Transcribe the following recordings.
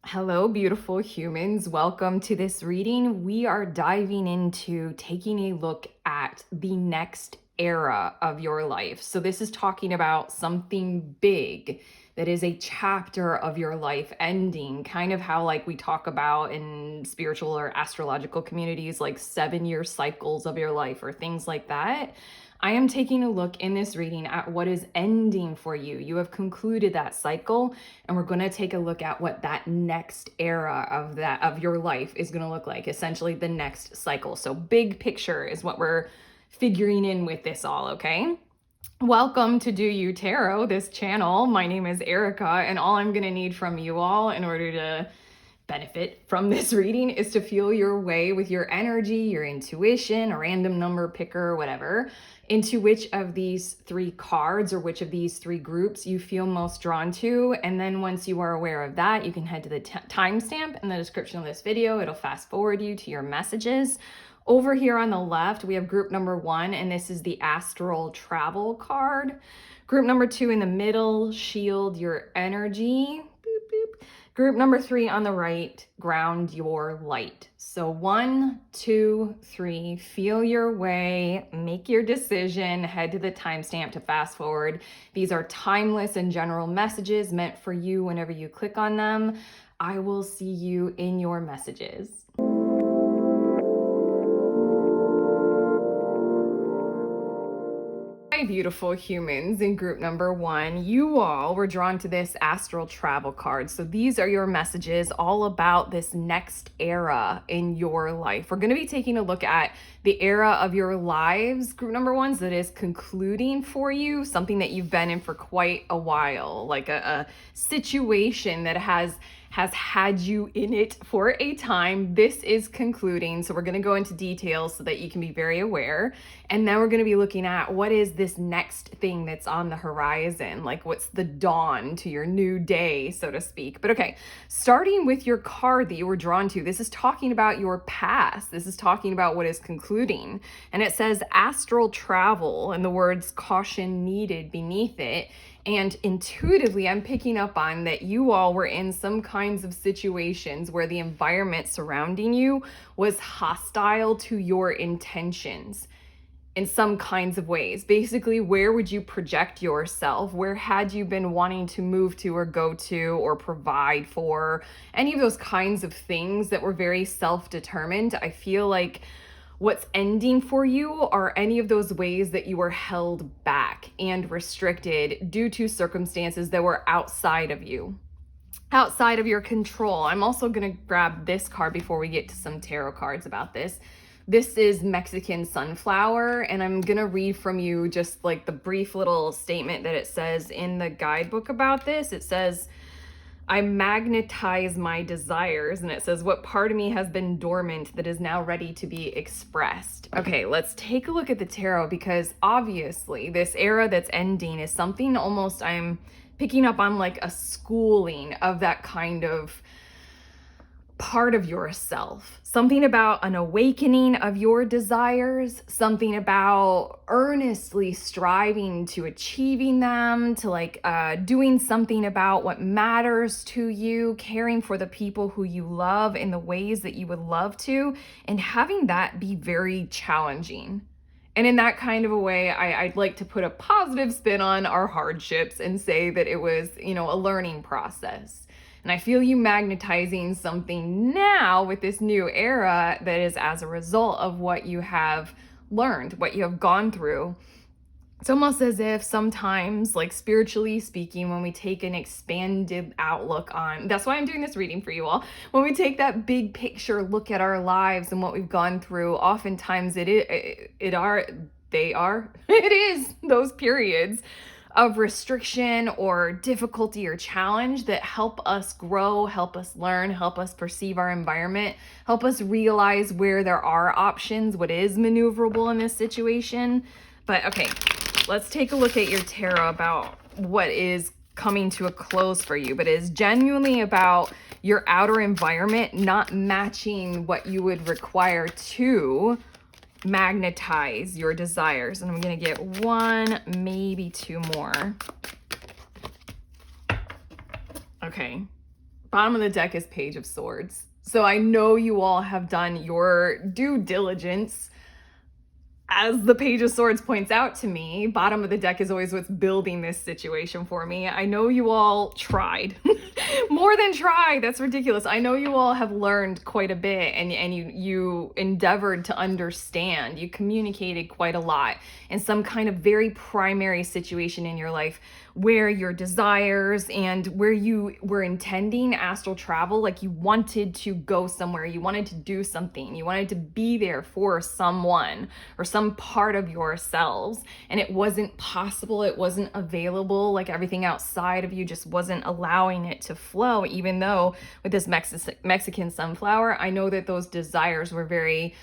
Hello, beautiful humans. Welcome to this reading. We are diving into taking a look at the next era of your life. So, this is talking about something big that is a chapter of your life ending, kind of how, like, we talk about in spiritual or astrological communities, like 7-year cycles of your life or things like that. I am taking a look in this reading at what is ending for you. You have concluded that cycle, and we're going to take a look at what that next era of your life is going to look like, essentially the next cycle. So big picture is what we're figuring in with this all, okay? Welcome to Do You Tarot, this channel. My name is Erica, and all I'm going to need from you all in order to benefit from this reading is to feel your way with your energy, your intuition, a random number picker, whatever, into which of these 3 cards or which of these 3 groups you feel most drawn to. And then once you are aware of that, you can head to the timestamp in the description of this video. It'll fast forward you to your messages. Over here on the left, we have group number 1, and this is the Astral Travel card. Group number 2 in the middle, Shield Your Energy. Boop, boop. Group number 3 on the right, Ground Your Light. So 1, 2, 3, feel your way, make your decision, head to the timestamp to fast forward. These are timeless and general messages meant for you whenever you click on them. I will see you in your messages. Hi, beautiful humans. In group number 1, you all were drawn to this Astral Travel card. So these are your messages all about this next era in your life. We're going to be taking a look at the era of your lives, group number 1, that is concluding for you, something that you've been in for quite a while, like a situation that has had you in it for a time. This is concluding. So we're going to go into details so that you can be very aware. And then we're going to be looking at what is this next thing that's on the horizon? Like, what's the dawn to your new day, so to speak. But okay, starting with your card that you were drawn to, this is talking about your past. This is talking about what is concluding. And it says astral travel and the words caution needed beneath it. And intuitively, I'm picking up on that you all were in some kinds of situations where the environment surrounding you was hostile to your intentions in some kinds of ways. Basically, where would you project yourself? Where had you been wanting to move to or go to or provide for? Any of those kinds of things that were very self-determined. I feel like what's ending for you are any of those ways that you were held back and restricted due to circumstances that were outside of you, outside of your control. I'm also going to grab this card before we get to some tarot cards about this. This is Mexican Sunflower, and I'm going to read from you just like the brief little statement that it says in the guidebook about this. It says, I magnetize my desires, and it says, what part of me has been dormant that is now ready to be expressed? Okay, let's take a look at the tarot, because obviously this era that's ending is something almost I'm picking up on, like a schooling of that kind of part of yourself, something about an awakening of your desires, something about earnestly striving to achieving them, to doing something about what matters to you, caring for the people who you love in the ways that you would love to, and having that be very challenging. And in that kind of a way, I'd like to put a positive spin on our hardships and say that it was, a learning process. And I feel you magnetizing something now with this new era that is as a result of what you have learned, what you have gone through. It's almost as if sometimes, like spiritually speaking, when we take an expanded outlook on, that's why I'm doing this reading for you all. When we take that big picture look at our lives and what we've gone through, oftentimes it is those periods of restriction or difficulty or challenge that help us grow, help us learn, help us perceive our environment, help us realize where there are options, what is maneuverable in this situation. But okay, let's take a look at your tarot about what is coming to a close for you, but it is genuinely about your outer environment not matching what you would require to magnetize your desires. And I'm going to get 1, maybe 2 more. Okay. Bottom of the deck is Page of Swords. So I know you all have done your due diligence. As the Page of Swords points out to me, bottom of the deck is always what's building this situation for me. I know you all tried. More than tried. That's ridiculous. I know you all have learned quite a bit, and you endeavored to understand. You communicated quite a lot in some kind of very primary situation in your life where your desires and where you were intending astral travel, like you wanted to go somewhere, you wanted to do something, you wanted to be there for someone or some part of yourselves, and it wasn't possible, it wasn't available, like everything outside of you just wasn't allowing it to flow. Even though with this Mexican sunflower, I know that those desires were very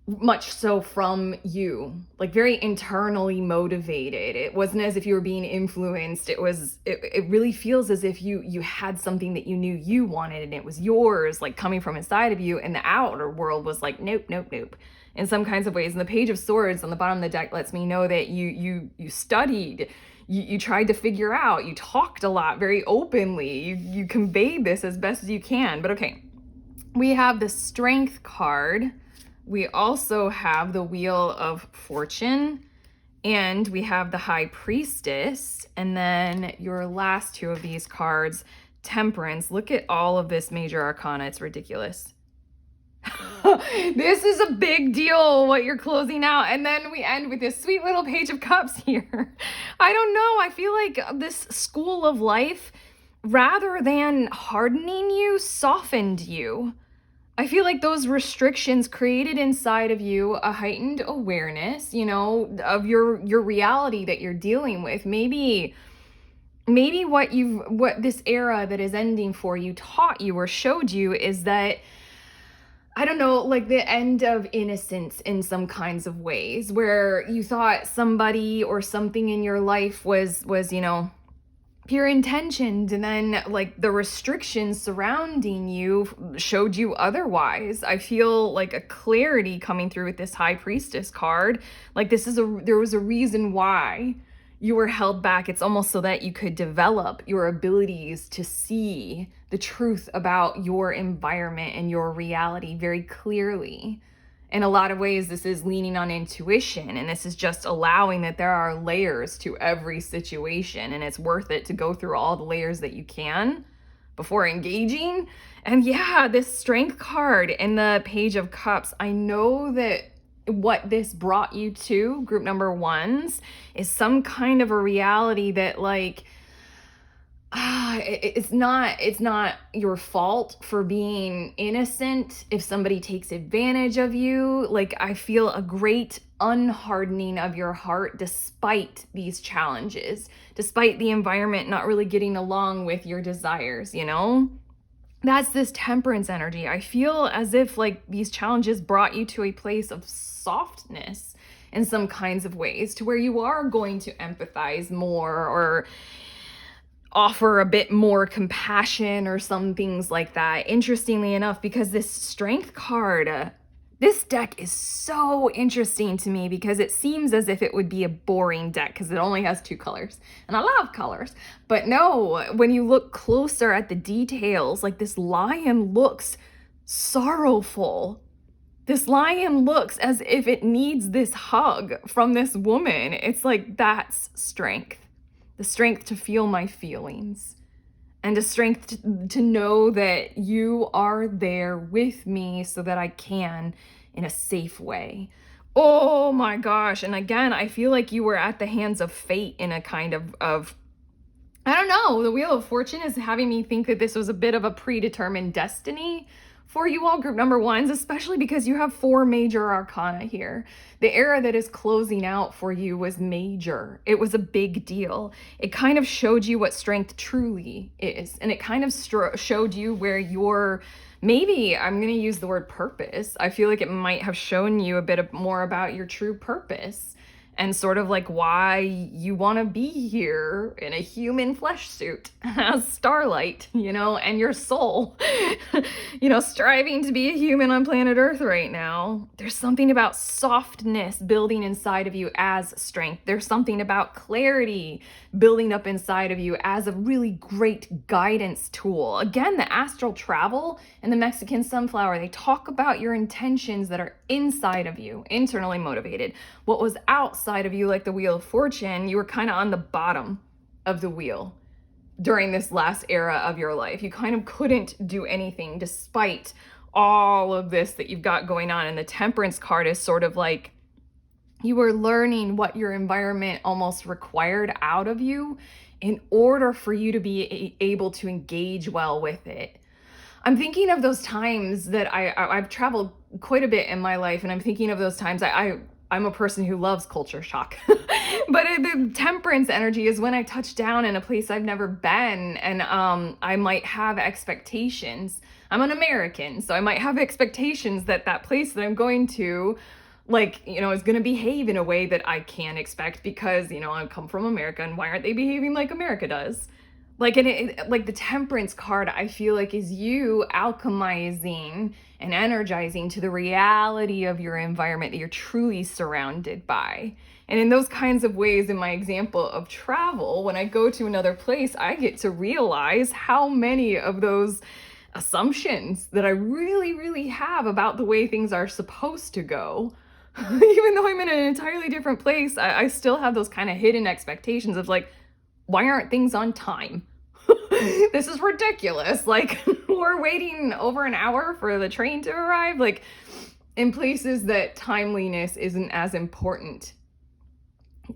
much so from you, like very internally motivated. It wasn't as if you were being influenced. It really feels as if you had something that you knew you wanted and it was yours, like coming from inside of you, and the outer world was like nope, nope, nope, in some kinds of ways. And the Page of Swords on the bottom of the deck lets me know that you studied, you tried to figure out, you talked a lot very openly, you conveyed this as best as you can. But okay, we have the Strength card. We also have the Wheel of Fortune, and we have the High Priestess, and then your last two of these cards, Temperance. Look at all of this major arcana. It's ridiculous. This is a big deal, what you're closing out. And then we end with this sweet little Page of Cups here. I don't know. I feel like this school of life, rather than hardening you, softened you. I feel like those restrictions created inside of you a heightened awareness, you know, of your reality that you're dealing with. Maybe what this era that is ending for you taught you or showed you is that, I don't know, like the end of innocence in some kinds of ways, where you thought somebody or something in your life was, you know, pure intentioned, and then like the restrictions surrounding you showed you otherwise. I feel like a clarity coming through with this High Priestess card. Like there was a reason why you were held back. It's almost so that you could develop your abilities to see the truth about your environment and your reality very clearly. In a lot of ways, this is leaning on intuition, and this is just allowing that there are layers to every situation, and it's worth it to go through all the layers that you can before engaging. And yeah, this Strength card and the Page of Cups, I know that what this brought you to, group number ones, is some kind of a reality that like, it's not your fault for being innocent if somebody takes advantage of you. Like, I feel a great unhardening of your heart despite these challenges, despite the environment not really getting along with your desires, you know? That's this Temperance energy. I feel as if like these challenges brought you to a place of softness in some kinds of ways, to where you are going to empathize more or offer a bit more compassion or some things like that. Interestingly enough, because this Strength card, this deck is so interesting to me because it seems as if it would be a boring deck because it only has two colors, and I love colors. But no, when you look closer at the details, like this lion looks sorrowful. This lion looks as if it needs this hug from this woman. It's like, that's strength. The strength to feel my feelings, and the strength to know that you are there with me so that I can in a safe way. Oh my gosh. And again, I feel like you were at the hands of fate in a kind of I don't know, the Wheel of Fortune is having me think that this was a bit of a predetermined destiny for you all, group number ones, especially because you have 4 major arcana here. The era that is closing out for you was major. It was a big deal. It kind of showed you what strength truly is. And it kind of showed you where your, maybe I'm going to use the word purpose. I feel like it might have shown you a bit more about your true purpose. and sort of like why you want to be here in a human flesh suit as starlight, and your soul, striving to be a human on planet Earth right now. There's something about softness building inside of you as strength. There's something about clarity building up inside of you as a really great guidance tool. Again, the astral travel and the Mexican sunflower, they talk about your intentions that are inside of you, internally motivated. What was outside of you, like the Wheel of Fortune, you were kind of on the bottom of the wheel during this last era of your life. You kind of couldn't do anything despite all of this that you've got going on. And the Temperance card is sort of like you were learning what your environment almost required out of you in order for you to be able to engage well with it. I'm thinking of those times that I've traveled quite a bit in my life, and I'm thinking of those times I'm a person who loves culture shock. But the temperance energy is when I touch down in a place I've never been, and I might have expectations. I'm an American, so I might have expectations that that place that I'm going to, is going to behave in a way that I can't expect because, I come from America, and why aren't they behaving like America does? Like the Temperance card, I feel like is you alchemizing and energizing to the reality of your environment that you're truly surrounded by. And in those kinds of ways, in my example of travel, when I go to another place, I get to realize how many of those assumptions that I really, really have about the way things are supposed to go. Even though I'm in an entirely different place, I still have those kind of hidden expectations of like, why aren't things on time? This is ridiculous. Like, we're waiting over an hour for the train to arrive. Like, in places that timeliness isn't as important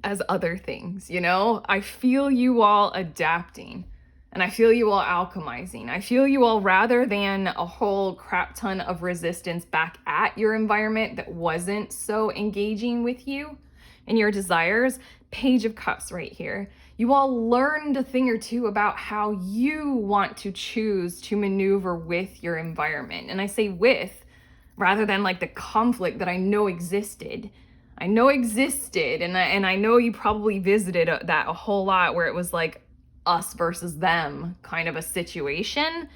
as other things, I feel you all adapting, and I feel you all alchemizing. I feel you all, rather than a whole crap ton of resistance back at your environment that wasn't so engaging with you and your desires. Page of Cups right here. You all learned a thing or two about how you want to choose to maneuver with your environment. And I say with, rather than like the conflict that I know existed. And I know you probably visited that a whole lot, where it was like us versus them kind of a situation.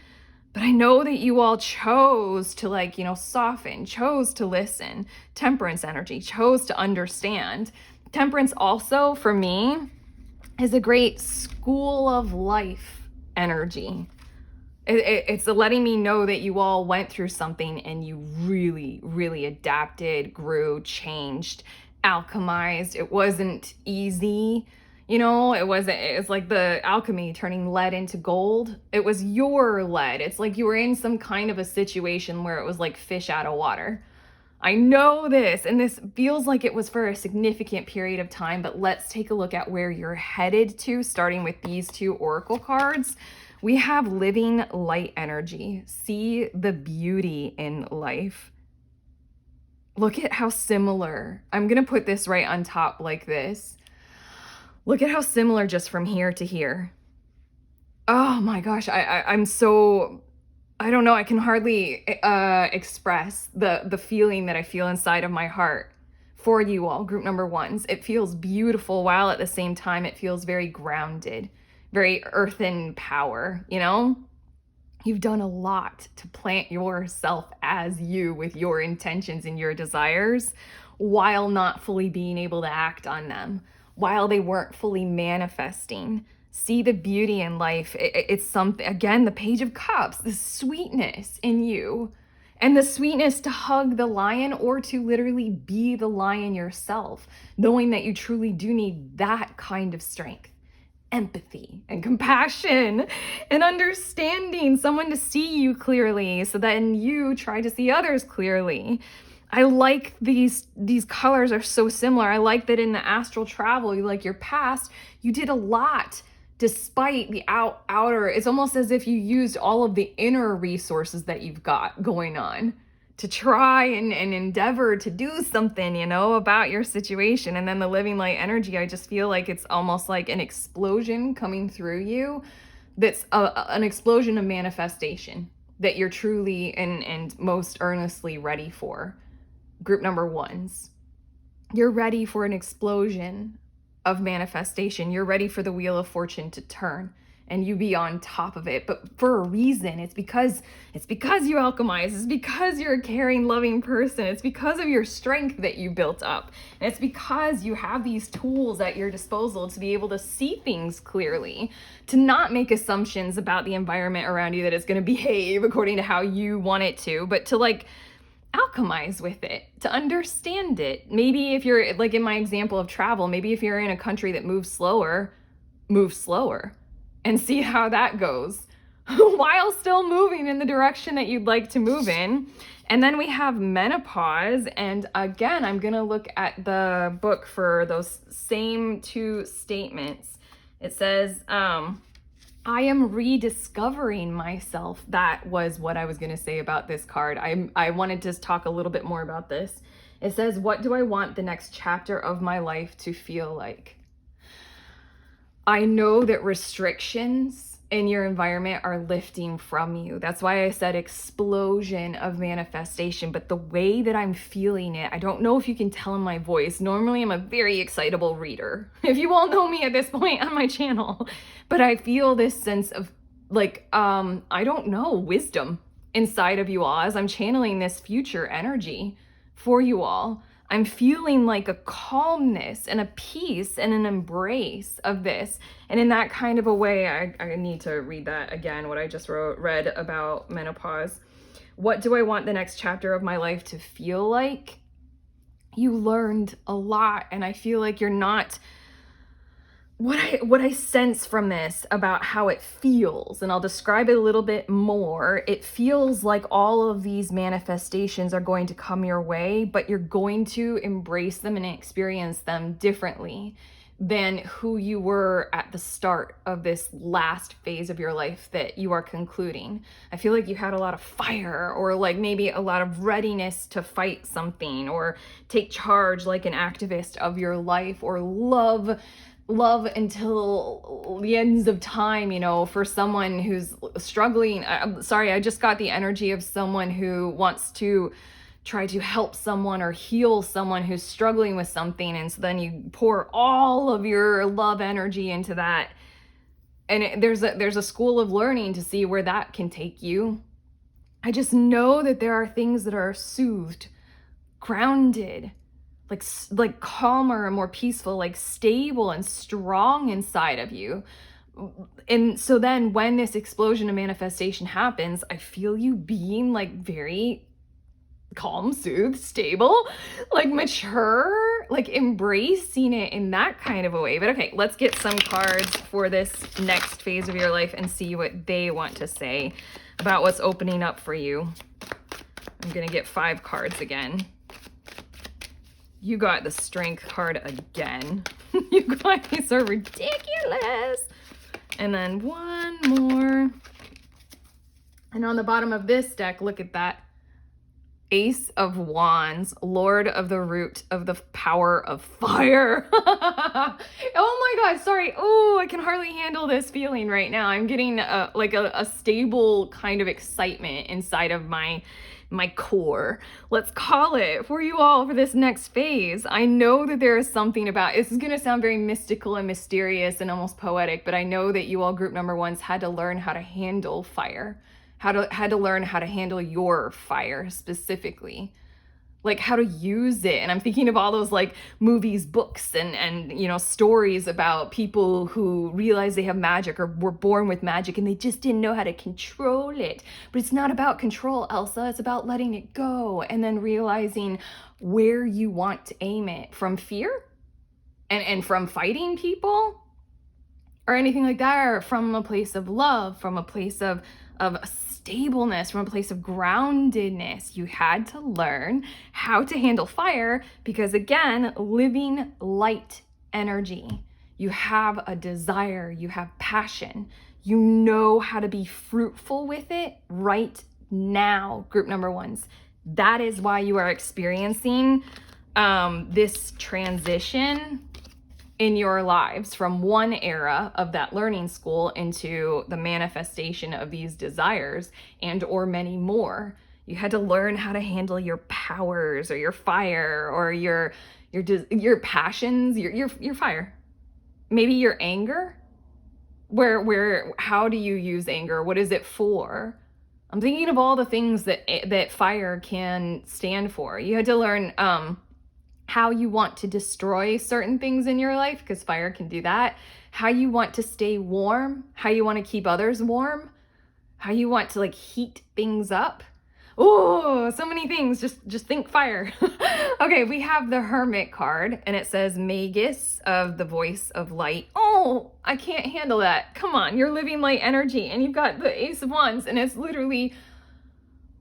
But I know that you all chose to soften, chose to listen. Temperance energy, chose to understand. Temperance also, for me, is a great school of life energy. It's letting me know that you all went through something and you really, really adapted, grew, changed, alchemized. It wasn't easy. It's like the alchemy turning lead into gold. It was your lead. It's like you were in some kind of a situation where it was like fish out of water. I know this, and this feels like it was for a significant period of time, but let's take a look at where you're headed to, starting with these two oracle cards. We have living light energy. See the beauty in life. Look at how similar. I'm going to put this right on top like this. Look at how similar just from here to here. Oh my gosh, I'm so... I don't know, I can hardly express the feeling that I feel inside of my heart for you all, group number ones. It feels beautiful, while at the same time it feels very grounded, very earthen power, You've done a lot to plant yourself as you with your intentions and your desires, while not fully being able to act on them, while they weren't fully manifesting. See the beauty in life. It's something, again, the Page of Cups, the sweetness in you, and the sweetness to hug the lion, or to literally be the lion yourself, knowing that you truly do need that kind of strength, empathy and compassion and understanding, someone to see you clearly so then you try to see others clearly. I like these colors are so similar. I like that in the astral travel, your past, you did a lot despite the outer. It's almost as if you used all of the inner resources that you've got going on to try and endeavor to do something, about your situation. And then the living light energy, I just feel like it's almost like an explosion coming through you. That's an explosion of manifestation that you're truly and most earnestly ready for. Group number ones. You're ready for an explosion of manifestation. You're ready for the wheel of fortune to turn and you be on top of it. But for a reason. It's because you alchemize. It's because you're a caring, loving person. It's because of your strength that you built up. And it's because you have these tools at your disposal to be able to see things clearly, to not make assumptions about the environment around you that it's going to behave according to how you want it to, but to alchemize with it, to understand it. Maybe if you're like in my example of travel, maybe if you're in a country that moves slower, move slower and see how that goes while still moving in the direction that you'd like to move in. And then we have menopause. And again, I'm going to look at the book for those same two statements. It says, I am rediscovering myself. That was what I was going to say about this card. I wanted to talk a little bit more about this. It says, what do I want the next chapter of my life to feel like? I know that restrictions in your environment are lifting from you. That's why I said explosion of manifestation. But the way that I'm feeling it, I don't know if you can tell in my voice. Normally, I'm a very excitable reader, if you all know me at this point on my channel. But I feel this sense of I don't know, wisdom inside of you all as I'm channeling this future energy for you all. I'm feeling like a calmness and a peace and an embrace of this. And in that kind of a way, I need to read that again, what I just read about menopause. What do I want the next chapter of my life to feel like? You learned a lot, and I feel like you're not... What I sense from this about how it feels, and I'll describe it a little bit more, it feels like all of these manifestations are going to come your way, but you're going to embrace them and experience them differently than who you were at the start of this last phase of your life that you are concluding. I feel like you had a lot of fire, or like maybe a lot of readiness to fight something or take charge like an activist of your life, or love until the ends of time, you know, for someone who's struggling. I'm sorry, I just got the energy of someone who wants to try to help someone or heal someone who's struggling with something. And so then you pour all of your love energy into that. And there's a school of learning to see where that can take you. I just know that there are things that are soothed, grounded, like calmer and more peaceful, like stable and strong inside of you. And so then when this explosion of manifestation happens, I feel you being like very calm, soothed, stable, like mature, like embracing it in that kind of a way. But okay, let's get some cards for this next phase of your life and see what they want to say about what's opening up for you. I'm gonna get 5 cards again. You got the strength card again. You guys are ridiculous. And then one more. And on the bottom of this deck, look at that. Ace of Wands, Lord of the Root of the Power of Fire. Oh my God, sorry. Oh, I can hardly handle this feeling right now. I'm getting a stable kind of excitement inside of my core. Let's call it for you all for this next phase. I know that there is something about, this is going to sound very mystical and mysterious and almost poetic, but I know that you all group number ones had to learn how to handle fire, had to learn how to handle your fire specifically, like how to use it. And I'm thinking of all those like movies, books, and you know, stories about people who realize they have magic or were born with magic and they just didn't know how to control it. But it's not about control, Elsa. It's about letting it go and then realizing where you want to aim it, from fear and from fighting people or anything like that, or from a place of love, from a place of stableness, from a place of groundedness. You had to learn how to handle fire because, again, living light energy. You have a desire, you have passion, you know how to be fruitful with it right now, group number ones. That is why you are experiencing this transition in your lives from one era of that learning school into the manifestation of these desires and or many more. You had to learn how to handle your powers or your fire or your your passions, your fire, maybe your anger. Where how do you use anger? What is it for? I'm thinking of all the things that fire can stand for. You had to learn how you want to destroy certain things in your life, because fire can do that. How you want to stay warm, how you want to keep others warm, how you want to like heat things up. Oh, so many things. Just think fire. Okay, we have the Hermit card, and it says Magus of the voice of light. Oh, I can't handle that. Come on, you're living light energy, and you've got the Ace of Wands, and it's literally,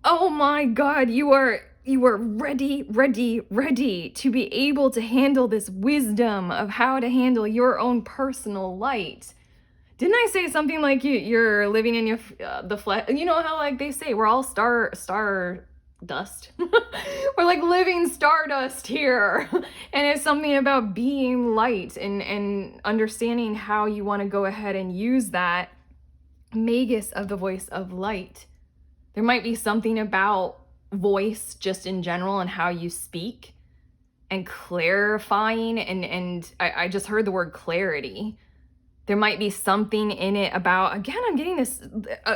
oh my God, you are ready to be able to handle this wisdom of how to handle your own personal light. Didn't I say something like you're living in your the flesh? You know how like they say we're all star dust. We're like living stardust here. And it's something about being light and understanding how you want to go ahead and use that Magus of the voice of light. There might be something about voice just in general and how you speak and clarifying, and I just heard the word clarity. There might be something in it about, again, I'm getting this,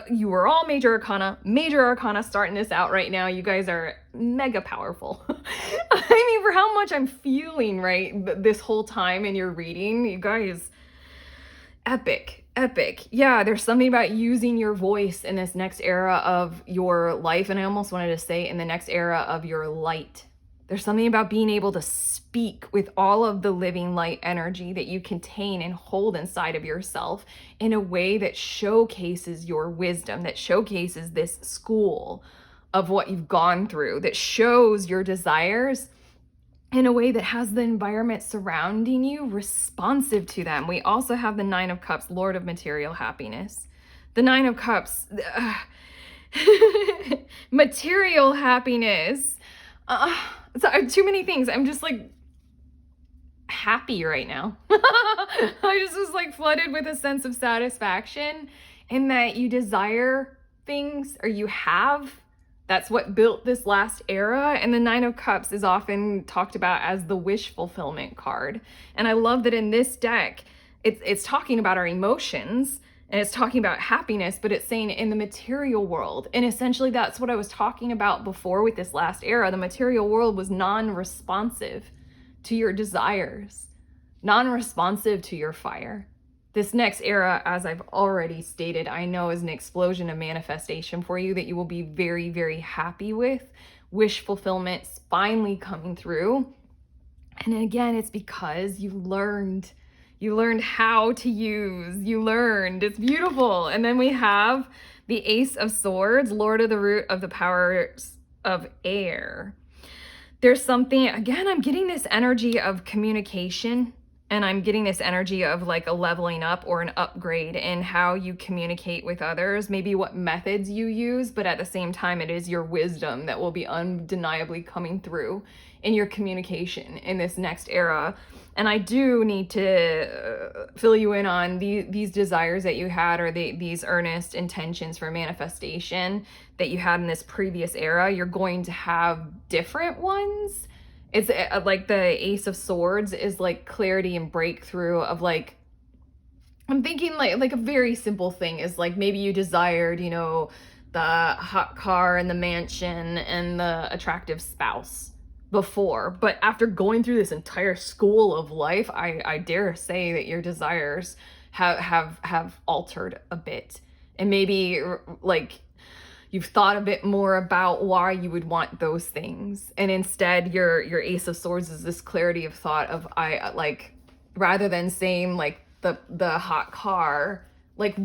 you were all major arcana starting this out right now. You guys are mega powerful. I mean, for how much I'm feeling right this whole time in your reading, you guys, epic. Yeah, there's something about using your voice in this next era of your life. And I almost wanted to say in the next era of your light. There's something about being able to speak with all of the living light energy that you contain and hold inside of yourself in a way that showcases your wisdom, that showcases this school of what you've gone through, that shows your desires in a way that has the environment surrounding you responsive to them. We also have the Nine of Cups, Lord of Material Happiness. The Nine of Cups, material happiness. Too many things. I'm just like happy right now. I just was like flooded with a sense of satisfaction in that you desire things, or you have. That's what built this last era. And the Nine of Cups is often talked about as the wish fulfillment card. And I love that in this deck, it's talking about our emotions, and it's talking about happiness, but it's saying in the material world. And essentially that's what I was talking about before with this last era. The material world was non-responsive to your desires, non-responsive to your fire. This next era, as I've already stated, I know is an explosion of manifestation for you that you will be very, very happy with. Wish fulfillment's finally coming through. And again, it's because you learned how to use, it's beautiful. And then we have the Ace of Swords, Lord of the Root of the Powers of Air. There's something, again, I'm getting this energy of communication, and I'm getting this energy of like a leveling up or an upgrade in how you communicate with others, maybe what methods you use, but at the same time, it is your wisdom that will be undeniably coming through in your communication in this next era. And I do need to fill you in on these desires that you had, or these earnest intentions for manifestation that you had in this previous era. You're going to have different ones. It's like the Ace of Swords is like clarity and breakthrough of like, I'm thinking like a very simple thing is like maybe you desired, the hot car and the mansion and the attractive spouse before, but after going through this entire school of life, I dare say that your desires have altered a bit, and maybe like you've thought a bit more about why you would want those things, and instead your Ace of Swords is this clarity of thought of I like, rather than saying like the hot car, like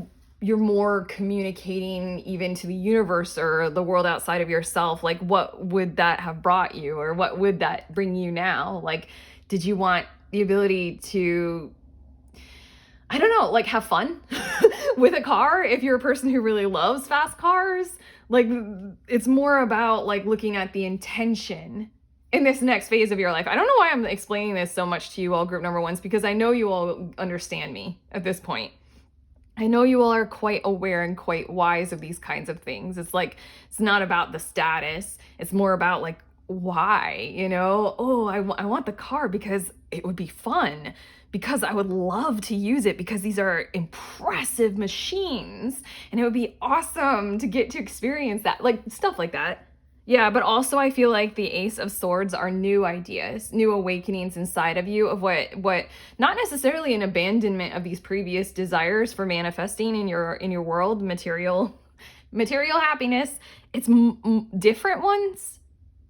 you're more communicating even to the universe or the world outside of yourself, like what would that have brought you, or what would that bring you now? Like, did you want the ability to, I don't know, like have fun with a car if you're a person who really loves fast cars? Like, it's more about like looking at the intention in this next phase of your life. I don't know why I'm explaining this so much to you all, group number ones, because I know you all understand me at this point. I know you all are quite aware and quite wise of these kinds of things. It's like, it's not about the status. It's more about like why, oh, I want the car because it would be fun, because I would love to use it, because these are impressive machines and it would be awesome to get to experience that, like stuff like that. Yeah, but also I feel like the Ace of Swords are new ideas, new awakenings inside of you of what not necessarily an abandonment of these previous desires for manifesting in your world, material happiness. It's different ones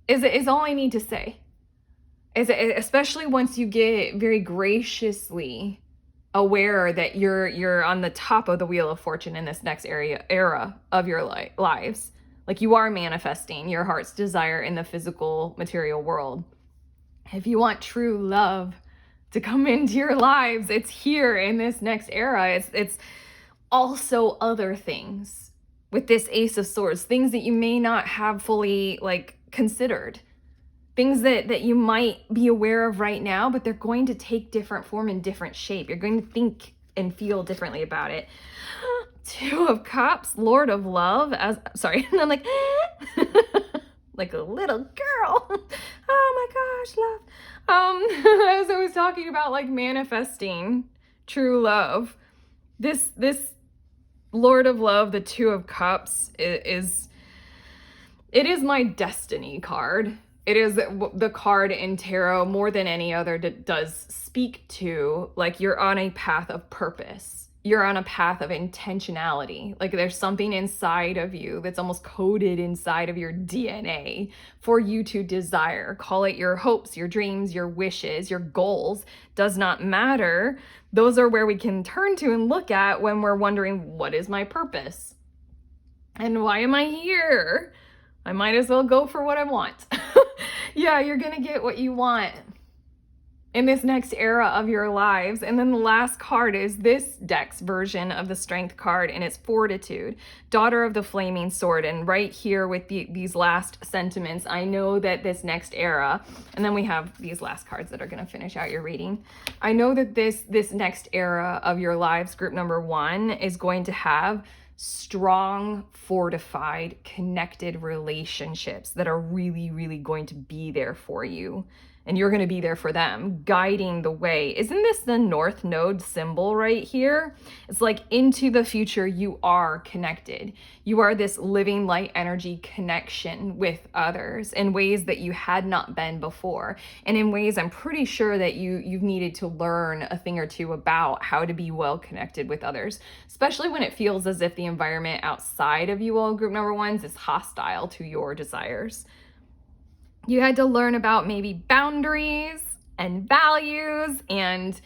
is all I need to say. Especially once you get very graciously aware that you're on the top of the wheel of fortune in this next era of your lives. Like you are manifesting your heart's desire in the physical material world. If you want true love to come into your lives, it's here in this next era. It's also other things with this Ace of Swords, things that you may not have fully like considered, things that you might be aware of right now, but they're going to take different form and different shape. You're going to think and feel differently about it. Two of Cups, Lord of Love, sorry, I'm like, like a little girl. Oh my gosh, love. As I was talking about like manifesting true love, this Lord of Love, the Two of Cups it is my destiny card. It is the card in tarot more than any other that does speak to like you're on a path of purpose. You're on a path of intentionality. Like there's something inside of you that's almost coded inside of your DNA for you to desire. Call it your hopes, your dreams, your wishes, your goals. Does not matter. Those are where we can turn to and look at when we're wondering, what is my purpose? And why am I here? I might as well go for what I want. Yeah, you're gonna get what you want in this next era of your lives. And then the last card is this deck's version of the Strength card, and it's Fortitude, Daughter of the Flaming Sword. And right here with these last sentiments, I know that this next era, and then we have these last cards that are going to finish out your reading. I know that this next era of your lives, group number 1, is going to have strong, fortified, connected relationships that are really, really going to be there for you. And you're going to be there for them, guiding the way. Isn't this the North Node symbol right here? It's like into the future, you are connected. You are this living light energy connection with others in ways that you had not been before. And in ways I'm pretty sure that you've needed to learn a thing or two about how to be well connected with others, especially when it feels as if the environment outside of you all, group number 1s, is hostile to your desires. You had to learn about maybe boundaries and values and,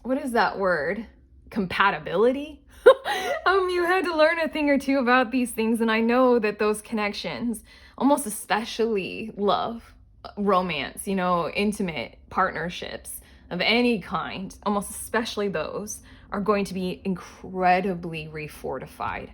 what is that word? Compatibility? You had to learn a thing or two about these things. And I know that those connections, almost especially love, romance, intimate partnerships of any kind, almost especially those, are going to be incredibly refortified,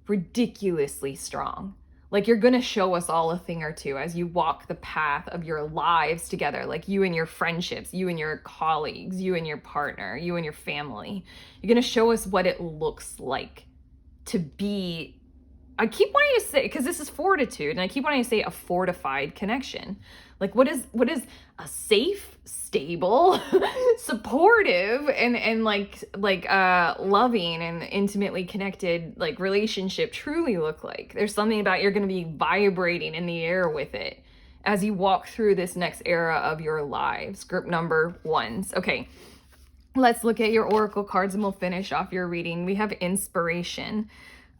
ridiculously strong. Like you're going to show us all a thing or two as you walk the path of your lives together, like you and your friendships, you and your colleagues, you and your partner, you and your family. You're going to show us what it looks like to be, I keep wanting to say, because this is fortitude, and I keep wanting to say a fortified connection. Like what is a safe, stable, supportive, and like loving and intimately connected like relationship truly look like? There's something about you're going to be vibrating in the air with it as you walk through this next era of your lives, group number 1s. Okay, let's look at your oracle cards and we'll finish off your reading. We have Inspiration,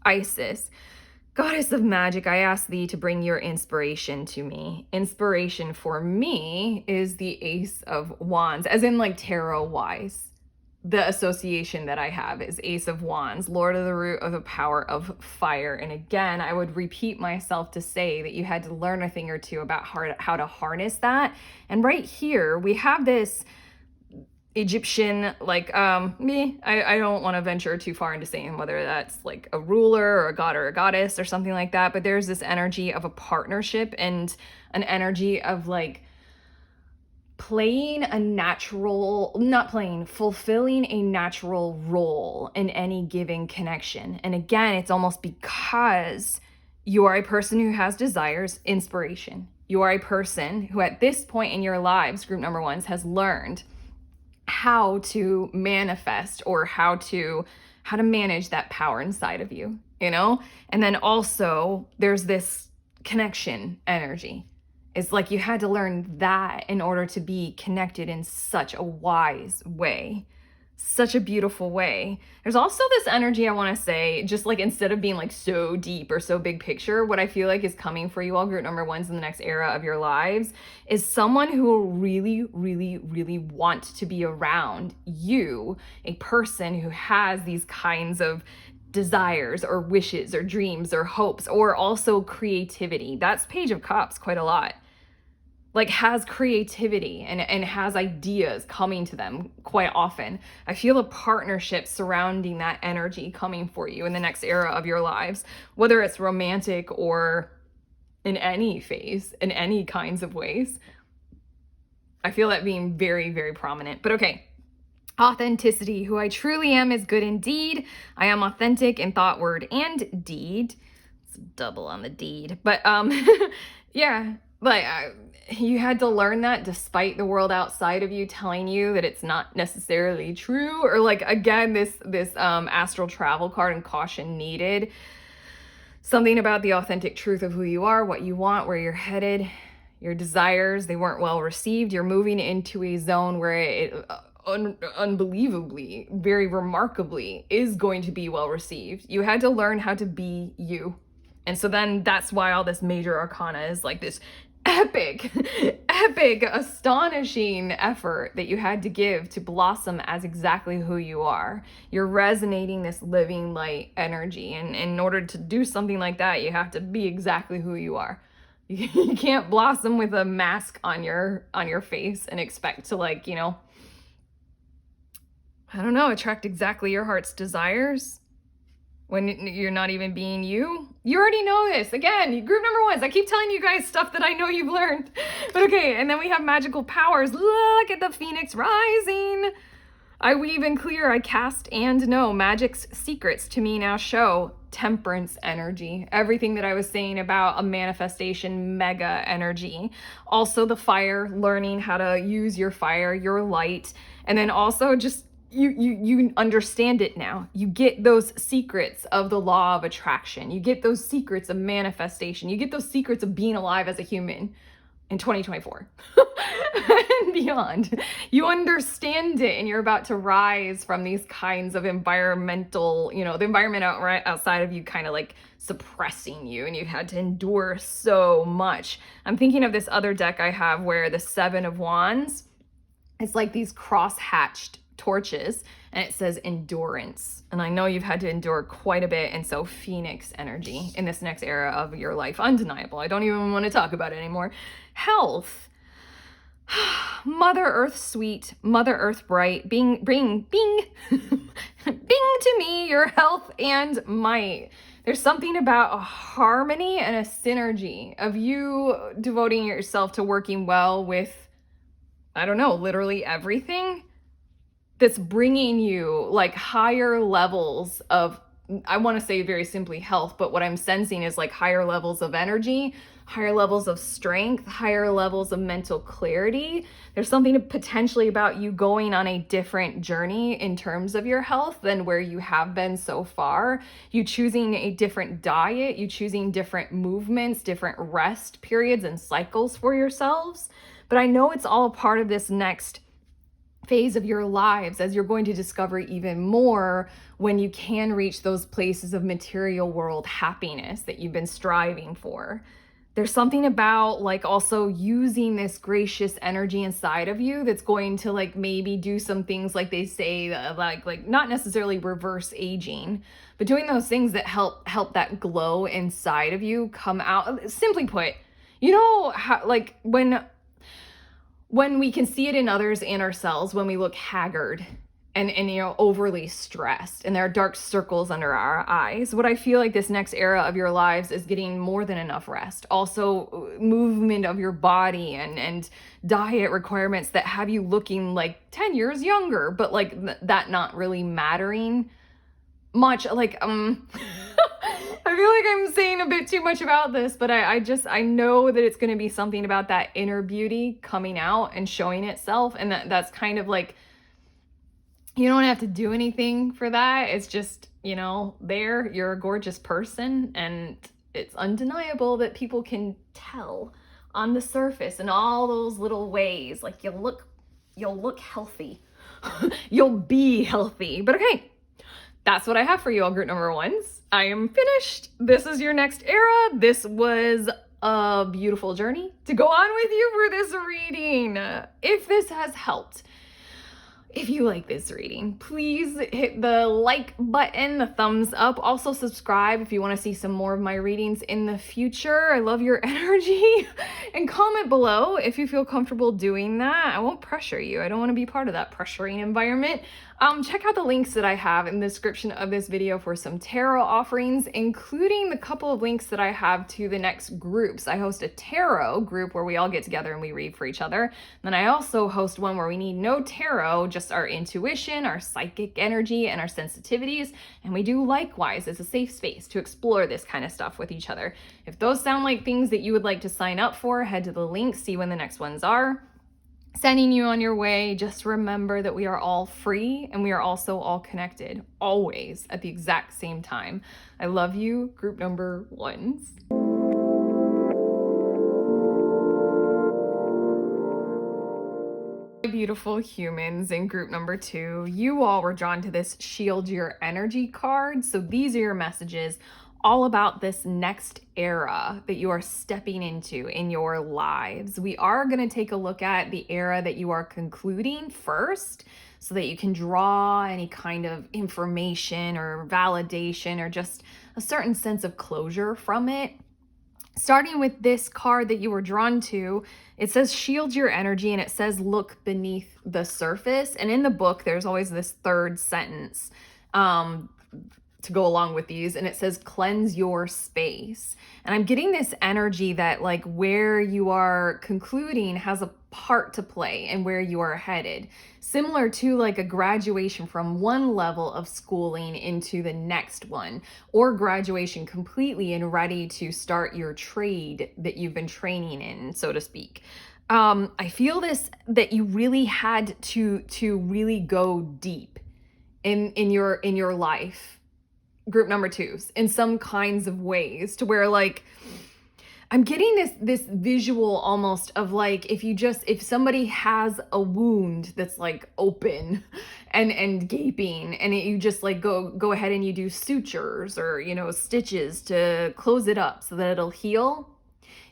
Isis. Goddess of magic, I ask thee to bring your inspiration to me. Inspiration for me is the Ace of Wands, as in like tarot-wise. The association that I have is Ace of Wands, Lord of the Root of the Power of Fire. And again, I would repeat myself to say that you had to learn a thing or two about how to harness that. And right here, we have this Egyptian, like, I don't want to venture too far into saying whether that's like a ruler or a god or a goddess or something like that, but there's this energy of a partnership and an energy of like fulfilling a natural role in any given connection. And again, it's almost because You are a person who has desires, inspiration. You are a person who at this point in your lives, group number ones, has learned how to manifest or how to manage that power inside of you, you know? And then also there's this connection energy. It's like you had to learn that in order to be connected in such a wise way, such a beautiful way. There's also this energy, I want to say, just like instead of being like so deep or so big picture, what I feel like is coming for you all, group number ones, in the next era of your lives is someone who will really, really, really want to be around you, a person who has these kinds of desires or wishes or dreams or hopes, or also creativity. That's Page of Cups quite a lot. Like has creativity and has ideas coming to them quite often. I feel a partnership surrounding that energy coming for you in the next era of your lives, whether it's romantic or in any phase, in any kinds of ways. I feel that being very, very prominent. But okay, authenticity. Who I truly am is good indeed. I am authentic in thought, word, and deed. It's double on the deed. But yeah, like you had to learn that despite the world outside of you telling you that it's not necessarily true. Or like, again, this astral travel card and caution needed. Something about the authentic truth of who you are, what you want, where you're headed, your desires, they weren't well received. You're moving into a zone where it unbelievably, very remarkably, is going to be well received. You had to learn how to be you. And so then that's why all this major arcana is like this epic, astonishing effort that you had to give to blossom as exactly who you are. You're resonating this living light energy. And in order to do something like that, you have to be exactly who you are. You can't blossom with a mask on your face and expect to, like, you know, I don't know, attract exactly your heart's desires when you're not even being you. You already know this. Again, group number ones, I keep telling you guys stuff that I know you've learned. But okay, and then we have magical powers. Look at the phoenix rising. I weave and clear, I cast and know. Magic's secrets to me now show temperance energy. Everything that I was saying about a manifestation mega energy. Also the fire, learning how to use your fire, your light. And then also just you understand it now. You get those secrets of the law of attraction. You get those secrets of manifestation. You get those secrets of being alive as a human in 2024 and beyond. You understand it, and you're about to rise from these kinds of environmental, you know, the environment outside of you kind of like suppressing you, and you had to endure so much. I'm thinking of this other deck I have where the Seven of Wands, it's like these cross-hatched torches, and it says endurance. And I know you've had to endure quite a bit, and so Phoenix energy in this next era of your life, undeniable. I don't even want to talk about it anymore. Health. Mother Earth sweet, Mother Earth bright, bing to me your health and might. There's something about a harmony and a synergy of you devoting yourself to working well with, I don't know, literally everything that's bringing you like higher levels of, I want to say very simply health, but what I'm sensing is like higher levels of energy, higher levels of strength, higher levels of mental clarity. There's something potentially about you going on a different journey in terms of your health than where you have been so far. You choosing a different diet, you choosing different movements, different rest periods and cycles for yourselves. But I know it's all a part of this next phase of your lives as you're going to discover even more when you can reach those places of material world happiness that you've been striving for. There's something about like also using this gracious energy inside of you that's going to like maybe do some things like they say like not necessarily reverse aging, but doing those things that help that glow inside of you come out. Simply put, you know how like when we can see it in others and ourselves, when we look haggard and you know, overly stressed and there are dark circles under our eyes, what I feel like this next era of your lives is getting more than enough rest. Also movement of your body and diet requirements that have you looking like 10 years younger, but like that not really mattering much. Like, I'm feel like I'm saying a bit too much about this, but I know that it's going to be something about that inner beauty coming out and showing itself. And that's kind of like, you don't have to do anything for that. It's just, there, you're a gorgeous person, and it's undeniable that people can tell on the surface in all those little ways. Like you'll look healthy. You'll be healthy. But okay, that's what I have for you, all group number ones. I am finished. This is your next era. This was a beautiful journey to go on with you for this reading. If this has helped, if you like this reading, please hit the like button, the thumbs up. Also subscribe if you want to see some more of my readings in the future. I love your energy. And comment below if you feel comfortable doing that. I won't pressure you. I don't want to be part of that pressuring environment. Check out the links that I have in the description of this video for some tarot offerings, including the couple of links that I have to the next groups. I host a tarot group where we all get together and we read for each other. Then I also host one where we need no tarot, just our intuition, our psychic energy, and our sensitivities. And we do likewise as a safe space to explore this kind of stuff with each other. If those sound like things that you would like to sign up for, head to the link, see when the next ones are. Sending you on your way. Just remember that we are all free and we are also all connected, always at the exact same time. I love you, group number ones. Beautiful humans in group number 2, you all were drawn to this Shield Your Energy card. So these are your messages all about this next era that you are stepping into in your lives. We are going to take a look at the era that you are concluding first, so that you can draw any kind of information or validation or just a certain sense of closure from it. Starting with this card that you were drawn to, it says shield your energy, and it says look beneath the surface. And in the book, there's always this third sentence to go along with these, and it says cleanse your space. And I'm getting this energy that like where you are concluding has a part to play in where you are headed, similar to like a graduation from one level of schooling into the next one, or graduation completely and ready to start your trade that you've been training in, so to speak. I feel this, that you really had to really go deep in your life, group number 2s, in some kinds of ways, to where like I'm getting this visual almost of like if somebody has a wound that's like open and gaping, and you just like go ahead and you do sutures or stitches to close it up so that it'll heal.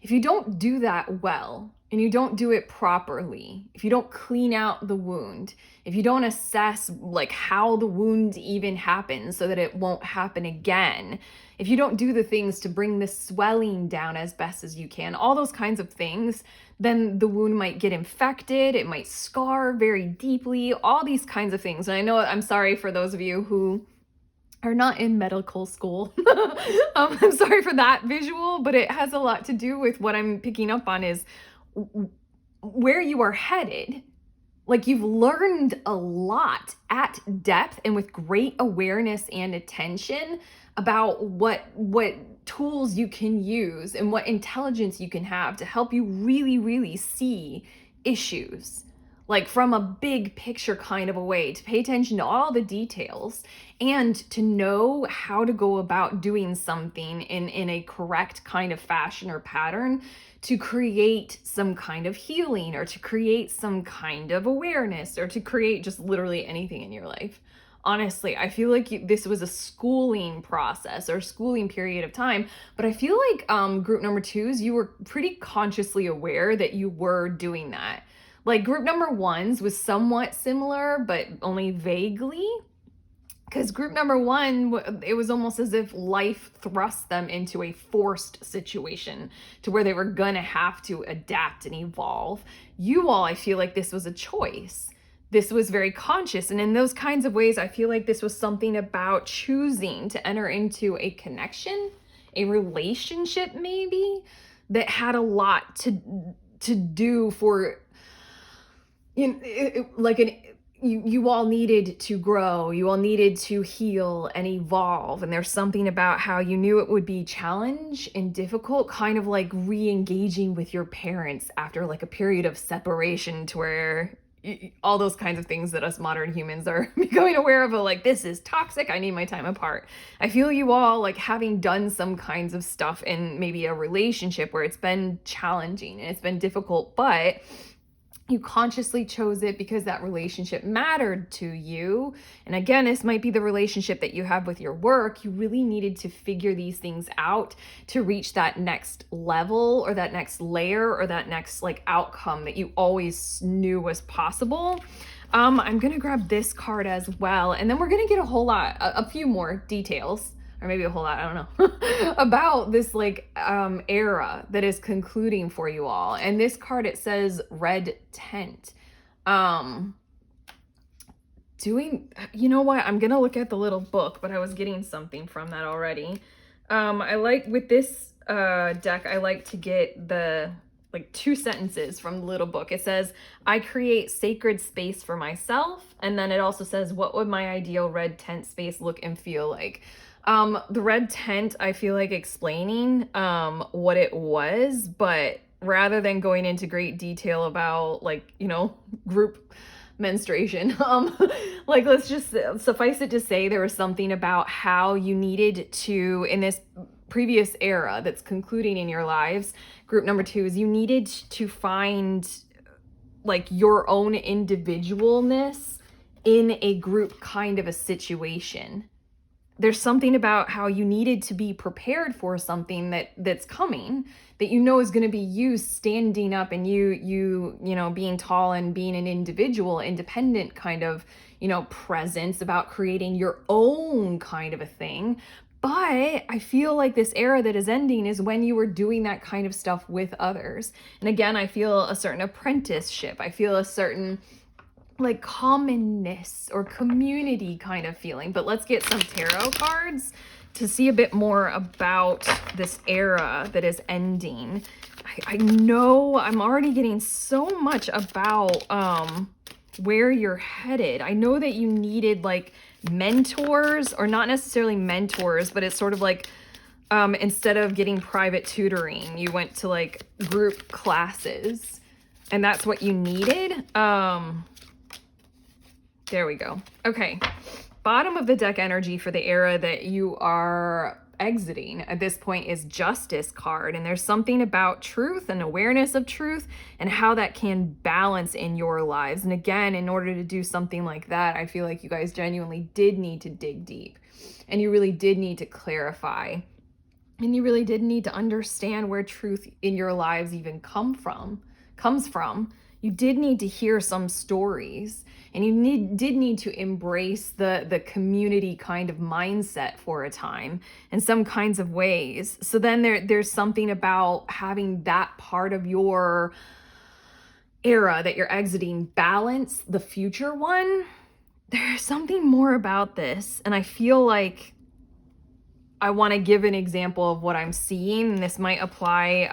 If you don't do that well, and you don't do it properly, if you don't clean out the wound, if you don't assess like how the wound even happens so that it won't happen again, if you don't do the things to bring the swelling down as best as you can, all those kinds of things, then the wound might get infected, it might scar very deeply, all these kinds of things. And I know, I'm sorry for those of you who are not in medical school. I'm sorry for that visual, but it has a lot to do with what I'm picking up on is where you are headed. Like you've learned a lot at depth and with great awareness and attention about what tools you can use and what intelligence you can have to help you really, really see issues, like from a big picture kind of a way, to pay attention to all the details and to know how to go about doing something in a correct kind of fashion or pattern to create some kind of healing, or to create some kind of awareness, or to create just literally anything in your life. Honestly, I feel like this was a schooling process or schooling period of time, but I feel like group number 2s, you were pretty consciously aware that you were doing that. Like group number 1s was somewhat similar, but only vaguely. Because group number 1, it was almost as if life thrust them into a forced situation to where they were gonna have to adapt and evolve. You all, I feel like this was a choice. This was very conscious. And in those kinds of ways, I feel like this was something about choosing to enter into a connection, a relationship maybe, that had a lot to do for, like you all needed to grow, you all needed to heal and evolve. And there's something about how you knew it would be challenge and difficult, kind of like re-engaging with your parents after like a period of separation, to where all those kinds of things that us modern humans are becoming aware of, like, this is toxic, I need my time apart. I feel you all like having done some kinds of stuff in maybe a relationship where it's been challenging and it's been difficult, but you consciously chose it because that relationship mattered to you. And again, this might be the relationship that you have with your work. You really needed to figure these things out to reach that next level or that next layer or that next like outcome that you always knew was possible. I'm gonna grab this card as well, and then we're gonna get a few more details, or maybe a whole lot, I don't know, about this like era that is concluding for you all. And this card, it says red tent. You know what? I'm gonna look at the little book, but I was getting something from that already. I like with this deck, I like to get the like 2 sentences from the little book. It says, I create sacred space for myself. And then it also says, what would my ideal red tent space look and feel like? The red tent, I feel like explaining what it was, but rather than going into great detail about like, you know, group menstruation, like, let's just suffice it to say there was something about how you needed to, in this previous era that's concluding in your lives, group number 2, is you needed to find like your own individualness in a group kind of a situation. There's something about how you needed to be prepared for something that's coming, that you know is going to be you standing up and you know, being tall and being an individual, independent kind of, you know, presence about creating your own kind of a thing. But I feel like this era that is ending is when you were doing that kind of stuff with others. And again, I feel a certain apprenticeship. I feel a certain like commonness or community kind of feeling. But let's get some tarot cards to see a bit more about this era that is ending. I know I'm already getting so much about where you're headed. I know that you needed like mentors, or not necessarily mentors, but it's sort of like instead of getting private tutoring, you went to like group classes, and that's what you needed. There we go. Okay. Bottom of the deck energy for the era that you are exiting at this point is Justice card. And there's something about truth and awareness of truth and how that can balance in your lives. And again, in order to do something like that, I feel like you guys genuinely did need to dig deep, and you really did need to clarify, and you really did need to understand where truth in your lives even comes from. You did need to hear some stories, and you did need to embrace the community kind of mindset for a time in some kinds of ways. So then there's something about having that part of your era that you're exiting balance the future one. There's something more about this, and I feel like I want to give an example of what I'm seeing, and this might apply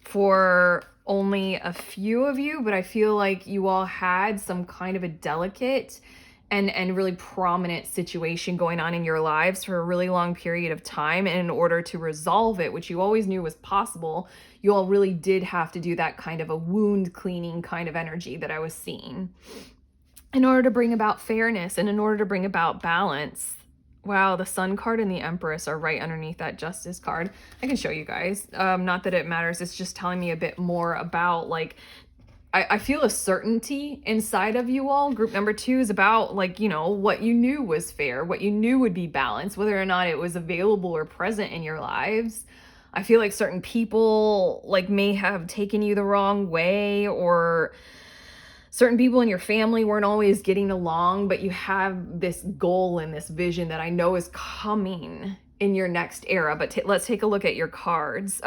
for only a few of you, but I feel like you all had some kind of a delicate and really prominent situation going on in your lives for a really long period of time. And in order to resolve it, which you always knew was possible, you all really did have to do that kind of a wound cleaning kind of energy that I was seeing in order to bring about fairness and in order to bring about balance. Wow, the Sun card and the Empress are right underneath that Justice card. I can show you guys. Not that it matters. It's just telling me a bit more about, like, I feel a certainty inside of you all. Group number 2 is about, like, you know, what you knew was fair, what you knew would be balanced, whether or not it was available or present in your lives. I feel like certain people, like, may have taken you the wrong way, or certain people in your family weren't always getting along, but you have this goal and this vision that I know is coming in your next era. But let's take a look at your cards.